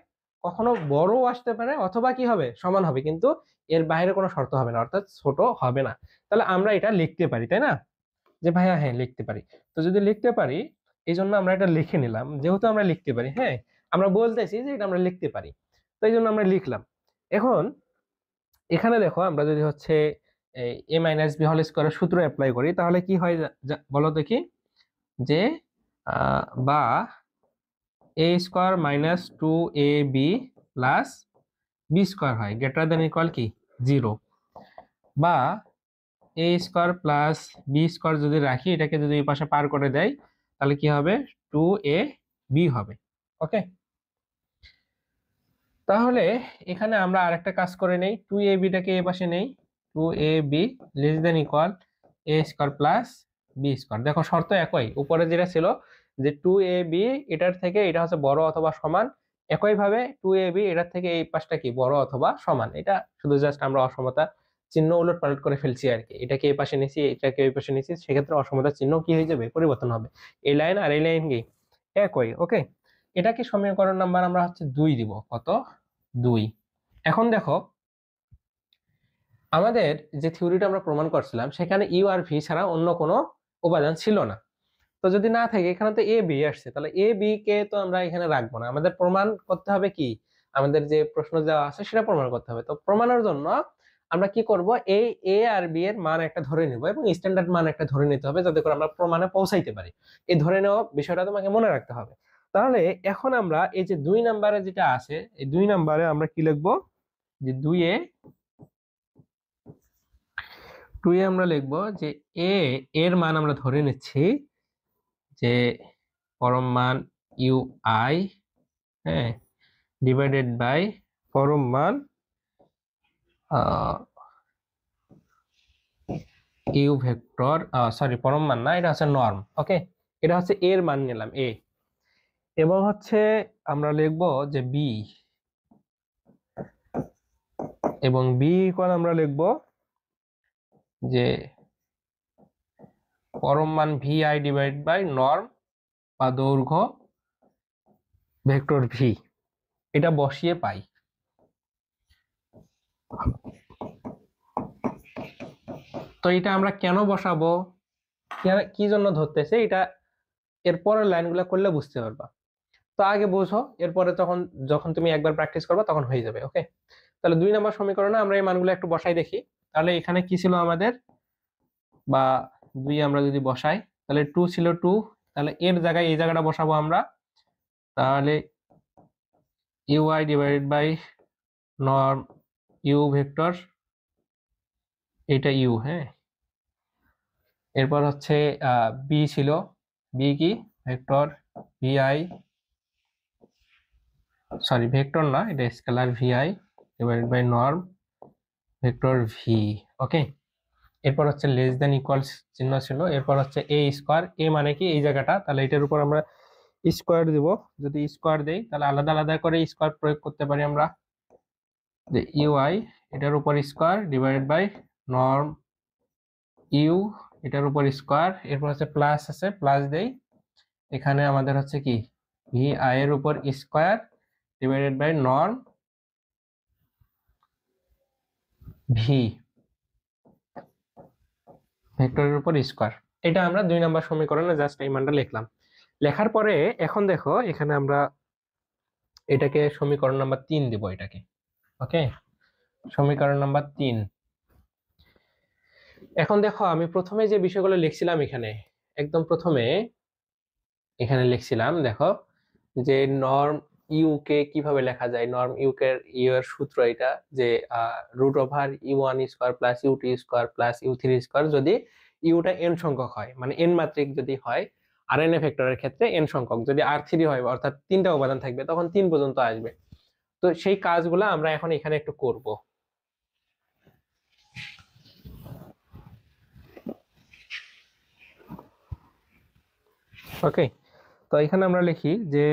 কখনো বড় আসতে পারে অথবা কি হবে সমান হবে, কিন্তু এর বাইরে কোনো শর্ত হবে না, অর্থাৎ ছোট হবে না। তাহলে আমরা এটা লিখতে পারি, তাই না, যে ভাইয়া হ্যাঁ লিখতে পারি। তো যদি লিখতে পারি এই জন্য আমরা এটা লিখে নিলাম, যেহেতু আমরা লিখতে পারি, হ্যাঁ আমরা বলতেছি যে এটা আমরা লিখতে পারি, তো এই জন্য আমরা লিখলাম। এখন এখানে দেখো আমরা যদি হচ্ছে এ মাইনাস বি হোল স্কোয়ারের সূত্র অ্যাপ্লাই করি তাহলে কি হয় বলো দেখি, যে বা a square minus 2ab plus b square হয় গ্রেটার দেন ইকুয়াল কি 0, বা a square plus b square যদি রাখি এটাকে যদি এই পাশে পার করে দেয় তাহলে কি হবে 2ab হবে। ওকে, তাহলে এখানে আমরা আরেকটা কাজ করে নেই, 2ab টাকে এই পাশে নেই, 2ab লেস দেন ইকুয়াল এ স্কোয়ার প্লাস বি স্কোয়ার। দেখো শর্ত একই, উপরে যেটা ছিল যে 2ab এটার থেকে এটা হচ্ছে বড় অথবা সমান, একইভাবে 2ab এটার থেকে এই পাশটা কি বড় অথবা সমান। এটা শুধু জাস্ট আমরা অসমতা চিহ্ন উলট পালট করে ফেলছি আর কি, এটাকে এই পাশে নিছি এটাকে ওই পাশে নিছি, সেক্ষেত্রে অসমতা চিহ্ন কি হয়ে যাবে, পরিবর্তন হবে। এই লাইন আর এই লাইন কি একই। ওকে, এটাকে সমীকরণ নাম্বার আমরা হচ্ছে 2 দিব। কত? 2। এখন দেখো আমাদের যে থিওরিটা আমরা প্রমাণ করছিলাম সেখানে ইউ আর ভি ছাড়া অন্য কোনো উপাদান ছিল না। তো যদি না থাকে, এখানে তো এ বি আসছে, তাহলে এ বি কে তো আমরা এখানে রাখবো না, আমাদের প্রমাণ করতে হবে কি, আমাদের যে প্রশ্ন দেওয়া আছে সেটা প্রমাণ করতে হবে। তো প্রমাণের জন্য আমরা কি করব, এই এ আর বি এর মান একটা ধরে নিব এবং স্ট্যান্ডার্ড মান একটা ধরে নিতে হবে, যাতে করে আমরা প্রমাণে পৌঁছাইতে পারি। এই ধরে নেওয়া বিষয়টা তোমাকে মনে রাখতে হবে। তাহলে এখন আমরা এই যে 2 নম্বরে যেটা আছে, এই 2 নম্বরে আমরা কি লিখবো, যে 2 এ আমরা লিখবো যে এ এর মান আমরা ধরে নিচ্ছি যে পরম মান ইউ আই, হ্যাঁ, ডিভাইডেড বাই পরম মান ইউ ভেক্টর, সরি পরম মান না, এটা হচ্ছে নর্ম। ওকে, এটা হচ্ছে এর মান নিলাম এ, এবং হচ্ছে আমরা লিখবো যে বি, এবং বি ইকুয়াল আমরা লিখবো যে পরম মান V I divide by norm বা দৈর্ঘ্য ভেক্টর ভি, এটা বসিয়ে পাই। তো এটা আমরা কেন বসাবো, কি জন্য ধরতেছে এটা এর পরের লাইনগুলো করলে বুঝতে পারবা। তো আগে বুঝো, এরপরে যখন তুমি একবার প্র্যাকটিস করবা তখন হয়ে যাবে। ওকে, তাহলে 2 নম্বর সমীকরণে আমরা এই মানগুলো একটু বসাই দেখি। তাহলে এখানে কি ছিল আমাদের, বা 2 আমরা যদি বসাই তাহলে 2 ছিল 2, তাহলে এর জায়গায় এই জায়গাটা বসাবো আমরা, তাহলে u i divided by norm you vector, এটা ইউ, হ্যাঁ। এরপর হচ্ছে বি ছিল, বি কি vector v i, sorry vector না, এটা scalar v i divided by norm vector v. Okay, এরপর হচ্ছে লেস দেন ইকুয়াল চিহ্ন ছিল, এরপর হচ্ছে এ স্কোয়ার, এ মানে কি এই জায়গাটা, তাহলে এটার উপর আমরা স্কোয়ার দিব। যদি স্কোয়ার দেই তাহলে আলাদা আলাদা করে স্কোয়ার প্রয়োগ করতে পারি আমরা, যে ইউ আই এটার উপর square divided by norm U এটার উপর স্কোয়ার, এরপর হচ্ছে প্লাস আছে প্লাস দেই, এখানে আমাদের হচ্ছে কি ভি আই এর উপর square divided by norm V ভেক্টরের উপর স্কোয়ার। এটা আমরা 2 নম্বর সমীকরণে জাস্ট এই মানটা লিখলাম। লেখার পরে এখন দেখো এখানে আমরা এটাকে সমীকরণ নাম্বার 3 দিব এটাকে। ওকে, সমীকরণ নাম্বার 3। এখন দেখো আমি প্রথমে যে বিষয়গুলো লিখছিলাম এখানে, একদম প্রথমে এখানে লিখছিলাম, দেখো যে নর্ম ইউ কে কিভাবে লেখা যায়, নর্ম ইউ এর সূত্র এটা, যে root over ইউ1 square plus ইউ2 square plus ইউ3 স্কয়ার, যদি ইউটা এন সংখ্যক হয়, মানে এন মাত্রিক যদি হয়, আরএনএ ভেক্টরের ক্ষেত্রে এন সংখ্যক, যদি আর3 হয় অর্থাৎ 3টা উপাদান থাকবে তখন 3 পর্যন্ত আসবে। তো সেই কাজগুলো আমরা এখন এখানে একটু করব। ওকে, তো এখানে আমরা লিখি যে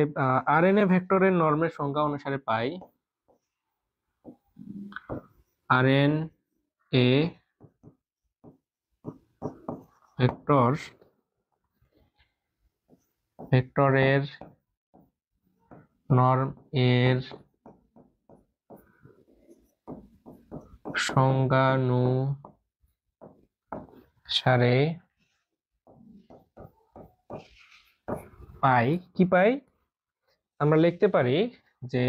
আরএনএ ভেক্টরের নর্মের সংজ্ঞা অনুসারে পাই আরএন এ ভেক্টরের নর্ম এর সংজ্ঞানুসারে পাই, কি পাই, আমরা লিখতে পারি যে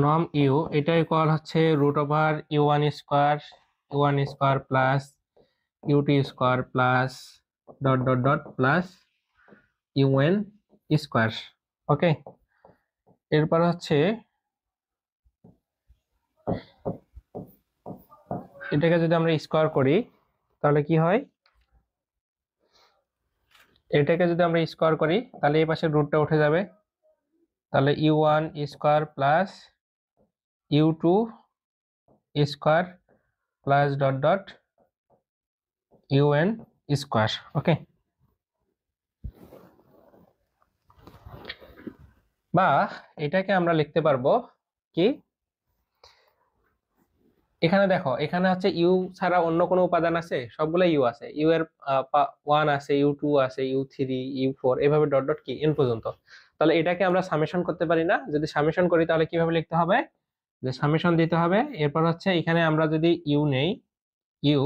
নর্ম ইউ এটা ইকুয়াল হচ্ছে root over ইউ1 square plus ইউ2 square plus dot dot dot plus U N square. Okay, এরপর হচ্ছে এটাকে যদি আমরা স্কয়ার করি তাহলে কি হয়, এটাকে যদি আমরা স্কয়ার করি তাহলে এই পাশে রুটটা উঠে যাবে, তাহলে U one square plus ইউ2 square plus dot dot U N square. Okay, বা এটাকে আমরা লিখতে পারবো কি, এখানে দেখো এখানে হচ্ছে ইউ ছাড়া অন্য কোনো উপাদান আছে? সবগুলো ইউ আছে। ইউ এর 1 আছে, ইউ 2 আছে, ইউ 3, ইউ 4, এভাবে ডট ডট কি এন পর্যন্ত। তাহলে এটাকে আমরা সামেশন করতে পারি না? যদি সামেশন করি তাহলে কিভাবে লিখতে হবে, যে সামেশন দিতে হবে, এরপর হচ্ছে এখানে আমরা যদি ইউ নেই, ইউ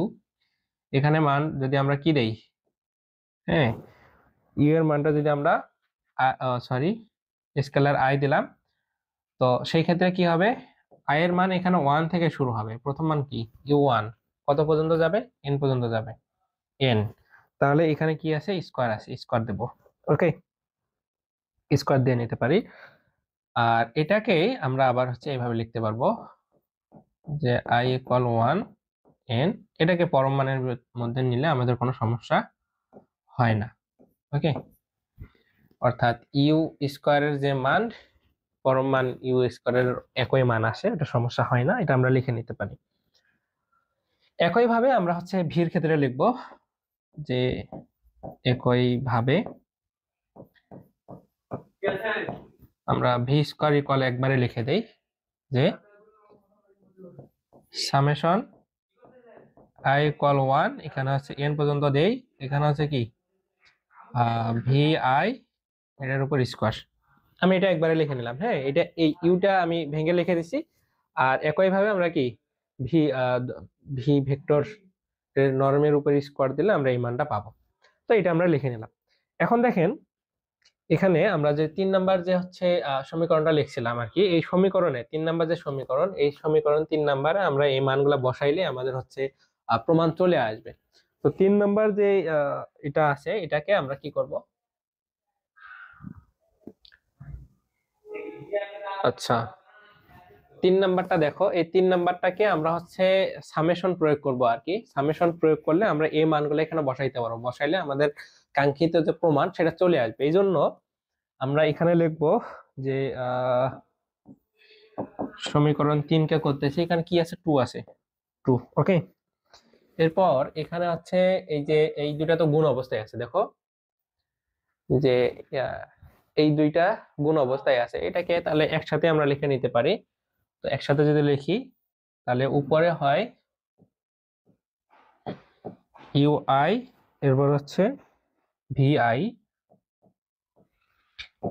এখানে মান যদি আমরা কি দেই, হ্যাঁ ইউ এর মানটা যদি আমরা সরি স্কেলার আই দিলাম, তো সেই ক্ষেত্রে কি হবে, আই এর মান এখানে 1 থেকে শুরু হবে। প্রথম মান কি, ইউ 1, কত পর্যন্ত যাবে, এন পর্যন্ত যাবে, এন। তাহলে এখানে কি আছে, স্কোয়ার আছে, স্কোয়ার দেব। ওকে, স্কোয়ার দিয়ে নিতে পারি। আর এটাকে আমরা আবার হচ্ছে এইভাবে লিখতে পারবো যে আই ইকুয়াল 1 এন, এটাকে পরম মানের মধ্যে নিলে আমাদের কোনো সমস্যা হয় না। ওকে, অর্থাৎ ইউ স্কোয়ারের যে মান, পরম মান ইউ স্কোয়ারের একই মান আসে, এটা সমস্যা হয় না, এটা আমরা লিখে নিতে পারি। একই ভাবে আমরা হচ্ছে ভির ক্ষেত্রে লিখব, যে একই ভাবে আমরা ভি স্কোয়ার ইকুয়াল একবারে লিখে দেই, যে সামেশন আই ইকুয়াল 1, এখানে হচ্ছে এন পর্যন্ত দেই, এখানে হচ্ছে কি ভি আই এটার উপর স্কোয়ার। আমি এটা একবারে লিখে নিলাম। হ্যাঁ, এটা এই ইউটা আমি ভেঙে লিখে দিছি। আর একই ভাবে আমরা কি ভি ভি ভেক্টর নরমের উপর স্কোয়ার দিলে আমরা এই মানটা পাবো। তো এটা আমরা লিখে নিলাম। এখন দেখেন এখানে আমরা যে 3 নাম্বার যে হচ্ছে সমীকরণটা লিখছিলাম আর কি, এই সমীকরণে 3 নাম্বার যে সমীকরণ, এই সমীকরণ 3 নাম্বারে আমরা এই মানগুলা বসাইলে আমাদের হচ্ছে প্রমাণ চলে আসবে। তো 3 নাম্বার যে এটা আছে, এটাকে আমরা কি করব, আচ্ছা 3 নাম্বারটা দেখো, এই 3 নাম্বারটাকে আমরা হচ্ছে সামেশন প্রয়োগ করব আর কি। সামেশন প্রয়োগ করলে আমরা এই মানগুলো এখানে বসাইতে পারবো, বসাইলে আমাদের কাঙ্ক্ষিত যে প্রমাণ সেটা চলে আসবে। এই জন্য আমরা এখানে লিখব যে সমীকরণ 3 কে করতেছি, এখানে কি আছে, 2 আছে, 2। ওকে, এরপর এখানে হচ্ছে এই যে এই দুইটা তো গুণ অবস্থায় আছে, দেখো যে এই দুইটা গুণ অবস্থায় আছে, এটাকে তাহলে একসাথে আমরা লিখে নিতে পারি। তো একসাথে যদি লিখি তাহলে উপরে হয় ইউ আই, এরপর হচ্ছে ভি আই,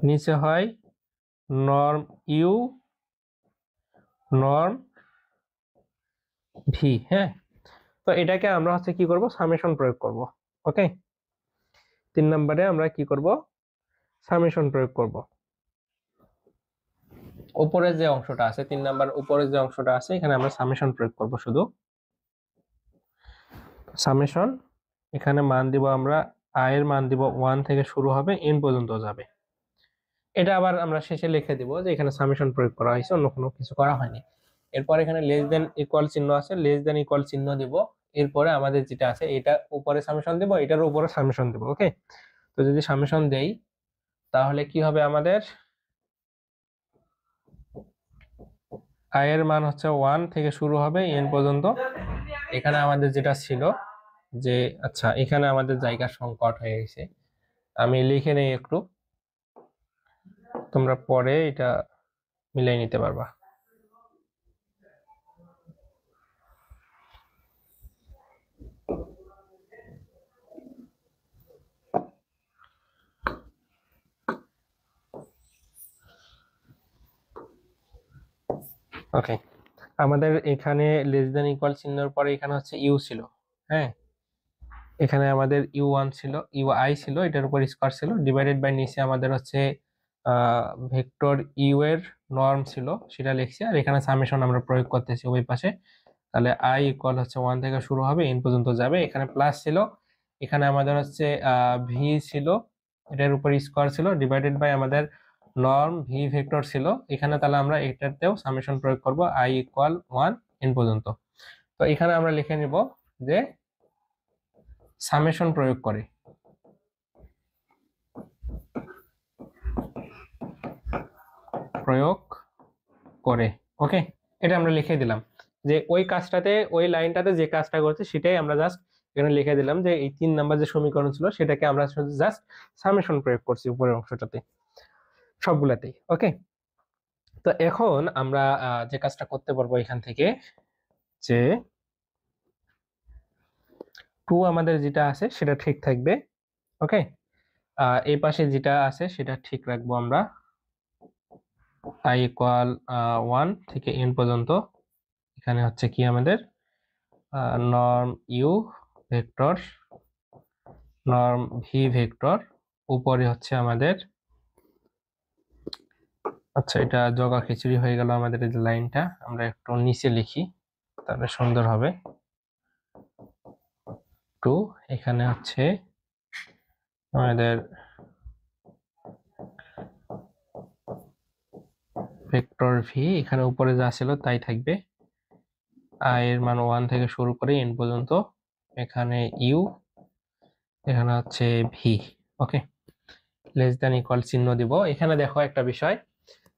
নিচে হয় নর্ম ইউ, নর্ম ভি। হ্যাঁ, তো এটাকে আমরা হচ্ছে কি করব, সামেশন প্রয়োগ করব। ওকে, 3 নম্বরে আমরা কি করব, সামেশন প্রয়োগ করব। উপরে যে অংশটা আছে 3 নাম্বার উপরে যে অংশটা আছে, এখানে আমরা সামেশন প্রয়োগ করব শুধু। সামেশন এখানে মান দিব আমরা, আই এর মান দিব 1 থেকে শুরু হবে, এন পর্যন্ত যাবে। এটা আবার আমরা শেষে লিখে দিব যে এখানে সামেশন প্রয়োগ করা হয়েছে, অন্য কোনো কিছু করা হয়নি। এরপর এখানে লেস দেন ইকুয়াল চিহ্ন আছে, লেস দেন ইকুয়াল চিহ্ন দিব। এরপরে আমাদের যেটা আছে এটা উপরে সামেশন দিব, এটার উপরে সামেশন দিব। ওকে, তো যদি সামেশন দেই তাহলে কি হবে, আমাদের আই এর মান হচ্ছে 1 থেকে শুরু হবে, এন পর্যন্ত। এখানে আমাদের যেটা ছিল যে, আচ্ছা এখানে আমাদের জায়গা সংকট হয়ে গেছে, আমি লিখে নেই একটু, তোমরা পরে এটা মিলাই নিতে পারবা। ওকে, আমাদের এখানে লেস দেন ইকুয়াল চিহ্নের পরে এখানে হচ্ছে ইউ ছিল। হ্যাঁ, এখানে আমাদের ইউ 1 ছিল, ইউ আই ছিল, এটার উপর স্কয়ার ছিল, ডিভাইডেড বাই নিচে আমাদের হচ্ছে ভেক্টর ইউ এর নর্ম ছিল, সেটা লিখছি। আর এখানে সামেশন আমরা প্রয়োগ করতেছি ওই পাশে। তাহলে আই ইকুয়াল হচ্ছে 1 থেকে শুরু হবে, এন পর্যন্ত যাবে। এখানে প্লাস ছিল, এখানে আমাদের হচ্ছে ভি ছিল, এটার উপর স্কয়ার ছিল, ডিভাইডেড বাই আমাদের নর্ম ভি ভেক্টর ছিল এখানে। তাহলে আমরা এটাতেও সামেশন প্রয়োগ করব, আই ইকুয়াল 1 এন পর্যন্ত। তো এখানে আমরা লিখে নিব যে সামেশন প্রয়োগ করে, প্রয়োগ করে। ওকে, এটা আমরা লিখে দিলাম যে ওই কাজটাতে, ওই লাইনটাতে যে কাজটা করছে সেটাই আমরা জাস্ট এখানে লিখে দিলাম যে এই 3 নাম্বার যে সমীকরণ ছিল সেটাকে আমরা জাস্ট সামেশন প্রয়োগ করছি উপরের অংশটাতে সবগুলাতেই। ওকে, তো এখন আমরা যে কাজটা করতে পারবো এখান থেকে, যে 2 আমাদের যেটা আছে সেটা ঠিক থাকবে। ওকে, এই পাশে যেটা আছে সেটা ঠিক রাখবো আমরা, i ইকুয়াল 1 থেকে n পর্যন্ত। এখানে হচ্ছে কি আমাদের norm you vector, norm V vector, উপরে হচ্ছে আমাদের, আচ্ছা এটা জগা খিচুড়ি হয়ে গেল আমাদের এই যে লাইনটা, আমরা একটু নিচে লিখি তাহলে সুন্দর হবে। 2 এখানে হচ্ছে আমাদের ভেক্টর ভি, এখানে উপরে যা ছিল তাই থাকবে, আই এর মান 1 থেকে শুরু করে n পর্যন্ত, এখানে ইউ, এখানে হচ্ছে ভি। ওকে, লেস দ্যান ইকুয়াল চিহ্ন দিব। এখানে দেখো একটা বিষয়,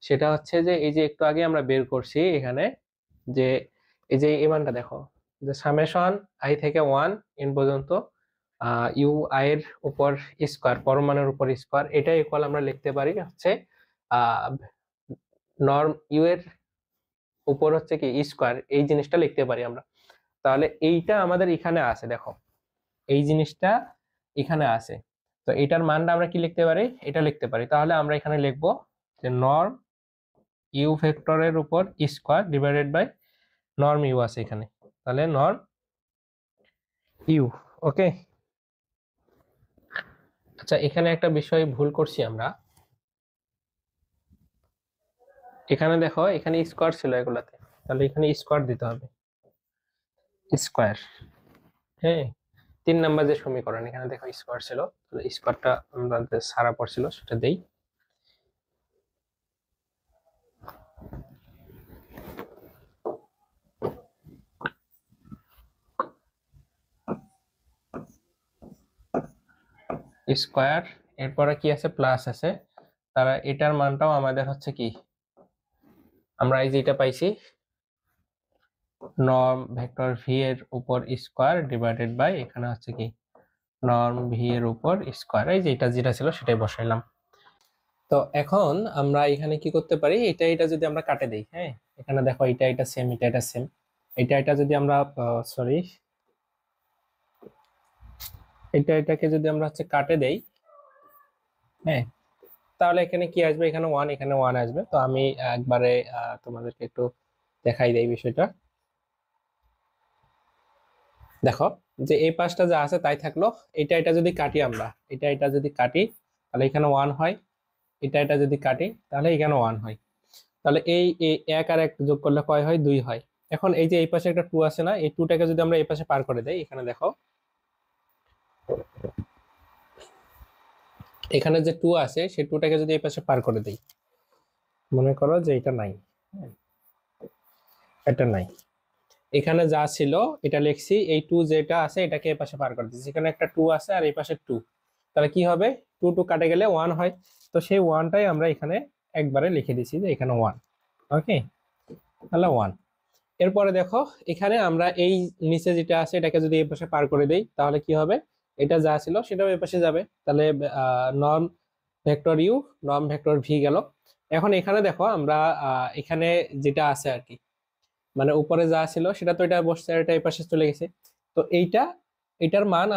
সেটা হচ্ছে যে এই যে একটু আগে আমরা বের করছি এখানে, যে এই যে এই মানটা দেখো, যে সামেশন i থেকে 1 n পর্যন্ত ইউ আই এর উপর স্কোয়ার, পরমাণুর উপর স্কোয়ার, এটা ইকুয়াল আমরা লিখতে পারি হচ্ছে নর্ম ইউ এর উপর হচ্ছে কি স্কোয়ার, এই জিনিসটা লিখতে পারি আমরা। তাহলে এইটা আমাদের এখানে আছে, দেখো এই জিনিসটা এখানে আছে, তো এটার মানটা আমরা কি লিখতে পারি, এটা লিখতে পারি। তাহলে আমরা এখানে লিখবো যে নর্ম ইউ ভেক্টরের উপর square divided by norm U আছে এখানে, তাহলে নর্ম ইউ। ওকে, আচ্ছা এখানে একটা বিষয় ভুল করছি আমরা, এখানে দেখো এখানে স্কোয়ার ছিল এগুলাতে, তাহলে এখানে স্কোয়ার দিতে হবে, স্কোয়ার। হ্যাঁ, 3 নাম্বার যে সমীকরণ এখানে দেখো স্কোয়ার ছিল, তাহলে স্কোয়ারটা আমাদের সারা পড়ছিল সেটা দেই। স্কোয়ার, এরপরে কি আছে প্লাস আছে, তারা এটার মানটাও আমাদের হচ্ছে কি, আমরা এই যেটা পাইছি নর্ম ভেক্টর ভি এর উপর স্কোয়ার ডিভাইডেড বাই এখানে হচ্ছে কি নর্ম ভি এর উপর স্কোয়ার, এই যে এটা যেটা ছিল সেটাই বসাইলাম। তো এখন আমরা এখানে কি করতে পারি, এটা এটা যদি আমরা কাটে দেই, হ্যাঁ এখানে দেখো এটা এটা সেম, এটা এটা সেম, এটা এটা যদি আমরা সরি এটা এটাকে যদি আমরা হচ্ছে কাটে দেই, হ্যাঁ তাহলে এখানে কি আসবে, এখানে 1 এখানে 1 আসবে। তো আমি একবারে তোমাদেরকে একটু দেখাই দেই বিষয়টা। দেখো যে এই পাশটা যা আছে তাই থাকলো, এটা এটা যদি কাটি আমরা, এটা এটা যদি কাটি তাহলে এখানে 1 হয়, এটা এটা যদি কাটি তাহলে এখানে 1 হয়, তাহলে এই এক আর এক যোগ করলে কয় হয়, 2 হয়। এখন এই যে এই পাশে একটা 2 আছে না, এই 2টাকে যদি আমরা এই পাশে পার করে দেই, এখানে দেখো এখানে যে 2 আছে সেই 2টাকে যদি এই পাশে পার করে দেই, মনে করো যে এটা নাই, এটা নাই, এখানে যা ছিল এটা লিখছি, এই 2 যেটা আছে এটাকে এই পাশে পার করে দিচ্ছি, এখানে একটা 2 আছে আর এই পাশে 2, তাহলে কি হবে 2 2 কাটে গেলে 1 হয়, তো সেই 1টাই আমরা এখানে একবারে লিখে দিছি যে এখানে 1। ওকে, তাহলে 1। এরপরে দেখো এখানে আমরা এই নিচে যেটা আছে এটাকে যদি এই পাশে পার করে দেই তাহলে কি হবে, এটা যা ছিল সেটাও এই পাশে যাবে, তাহলে norm vector U norm vector V গেল। এখন এখানে দেখো আমরা এখানে যেটা আছে আর কি, মানে উপরে যা ছিল সেটা তো এটা বসছে, এটা এই পাশে চলে গেছে, তো এটার মান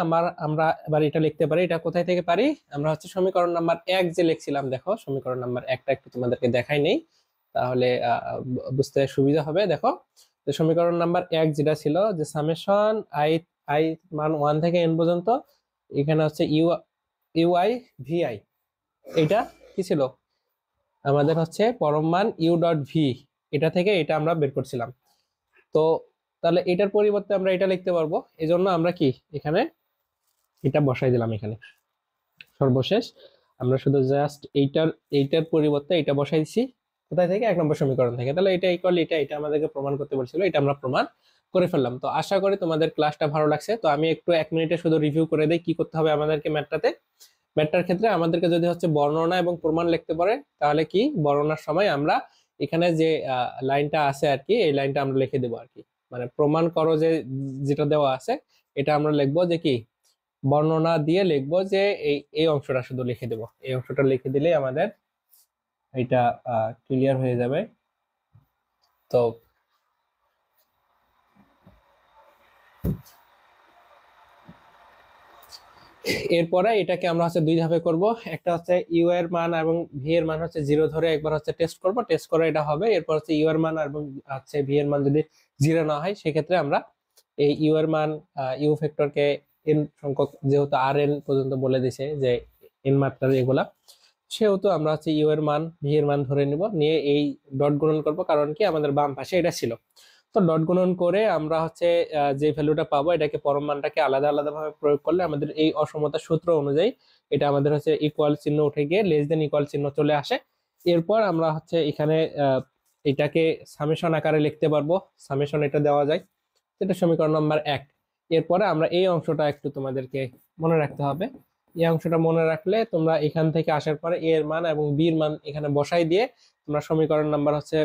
আমরা এবার এটা লিখতে পারি, এটা কোথায় থেকে পারি, আমরা হচ্ছে সমীকরণ নাম্বার 1 যে লিখছিলাম, দেখো সমীকরণ নাম্বার 1টা একটু তোমাদেরকে দেখাই নেই তাহলে বুঝতে সুবিধা হবে। দেখো যে সমীকরণ নাম্বার 1 যেটা ছিল যে সামেশন আই আই মান 1 থেকে n পর্যন্ত, এখানে হচ্ছে ইউ আই ভি আই, এটা কি ছিল আমাদের হচ্ছে পরম মান ইউ ডট ভি, এটা থেকে এটা আমরা বের করছিলাম। তো তাহলে এটার পরিবর্তে আমরা এটা লিখতে পারবো, এজন্য আমরা কি এখানে এটা বসাই দিলাম এখানে সর্বশেষ, আমরা শুধু জাস্ট এইটার পরিবর্তে এটা বসাই দিছি, কোথায় থেকে, 1 নম্বর সমীকরণ থেকে। তাহলে এটা ইকুয়াল এটা আমাদেরকে প্রমাণ করতে বলছিল, এটা আমরা প্রমাণ করে ফেললাম। তো আশা করি তোমাদের ক্লাসটা ভালো লাগছে। তো আমি একটু 1 মিনিটে শুধু রিভিউ করে দিই কি করতে হবে আমাদেরকে ম্যাথটাতে। ম্যাথটার ক্ষেত্রে আমাদেরকে যদি হচ্ছে বর্ণনা এবং প্রমাণ লিখতে পারে, তাহলে কি বর্ণনার সময় আমরা এখানে যে লাইনটা আছে আর কি, এই লাইনটা আমরা লিখে দেবো আর কি, মানে প্রমাণ করো যে যেটা দেওয়া আছে এটা আমরা লিখবো যে কি বর্ণনা দিয়ে লিখবো যে এই এই অংশটা শুধু লিখে দেব, এই অংশটা লিখে দিলে আমাদের এটা ক্লিয়ার হয়ে যাবে। তো এরপরে এটাকে আমরা হচ্ছে দুই ধাপে করব। একটা হচ্ছে ইউ এর মান এবং ভি এর মান হচ্ছে 0 ধরে একবার হচ্ছে টেস্ট করব, টেস্ট করে এটা হবে। এরপর হচ্ছে ইউ এর মান এবং হচ্ছে ভি এর মান যদি 0 না হয় সেক্ষেত্রে আমরা এই ইউ এর মান ইউ ফ্যাক্টরকে এন সংখ্যক, যেহেতু আর এন পর্যন্ত বলে দিছে যে এন মাত্রার এগুলা, সেহেতু আমরা হচ্ছে ইউ এর মান ভি এর মান ধরে নিব, নিয়ে এই ডট গুণন করব, কারণ কি আমাদের বাম পাশে এটা ছিল। তো ডট গুণন করে আমরা হচ্ছে যে ভ্যালুটা পাবো এটাকে পরম মানটাকে আলাদা আলাদা ভাবে প্রয়োগ করলে আমাদের এই অসমতার সূত্র অনুযায়ী এটা আমাদের হচ্ছে ইকুয়াল চিহ্ন উঠে গিয়ে লেস দেন ইকুয়াল চিহ্ন চলে আসে। এরপর আমরা হচ্ছে এখানে এটাকে সামেশন আকারে লিখতে পারবো, সামেশন এটা দেওয়া যায়, এটা সমীকরণ নাম্বার 1। এরপরে আমরা এই অংশটা একটু তোমাদেরকে মনে রাখতে হবে। এই অংশটা মনে রাখলে তোমরা এখান থেকে আসার পরে এ এর মান এবং বি এর মান এখানে বসাই দিয়ে তোমরা সমীকরণ নাম্বার হচ্ছে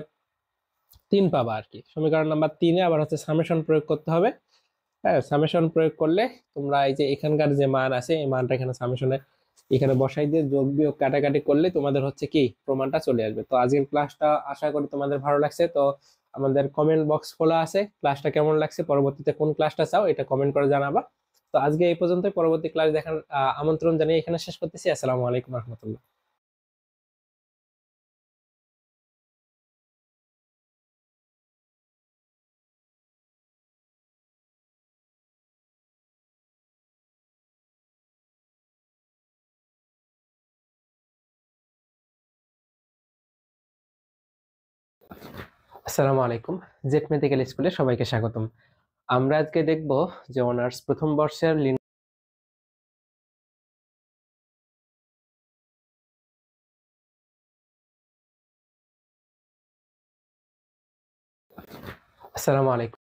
3 পাবা আর কি। সমীকরণ নাম্বার 3-এ আবার হচ্ছে সামেশন প্রয়োগ করতে হবে। হ্যাঁ, সামেশন প্রয়োগ করলে তোমরা এই যে এখানকার যে মান আছে এই মানটা এখানে সামেশনে এখানে বসাই দিয়ে যোগ বিয়োগ কাটাকাটি করলে তোমাদের হচ্ছে কি প্রমাণটা চলে আসবে। তো আজকের ক্লাসটা আশা করি তোমাদের ভালো লাগছে। তো আমাদের কমেন্ট বক্স খোলা আছে, ক্লাসটা কেমন লাগছে, পরবর্তীতে কোন ক্লাসটা চাও এটা কমেন্ট করে জানাবা। তো আজকে এই পর্যন্তই, পরবর্তী ক্লাস দেখার আমন্ত্রণ জানিয়ে এখানে শেষ করতেছি। আসসালামু আলাইকুম রহমতুল্লাহ। আসসালামু আলাইকুম, জেট মেডিকেল স্কুলে সবাইকে স্বাগতম। আমরা আজকে দেখব যে অনার্স প্রথম বর্ষের আসসালামু আলাইকুম।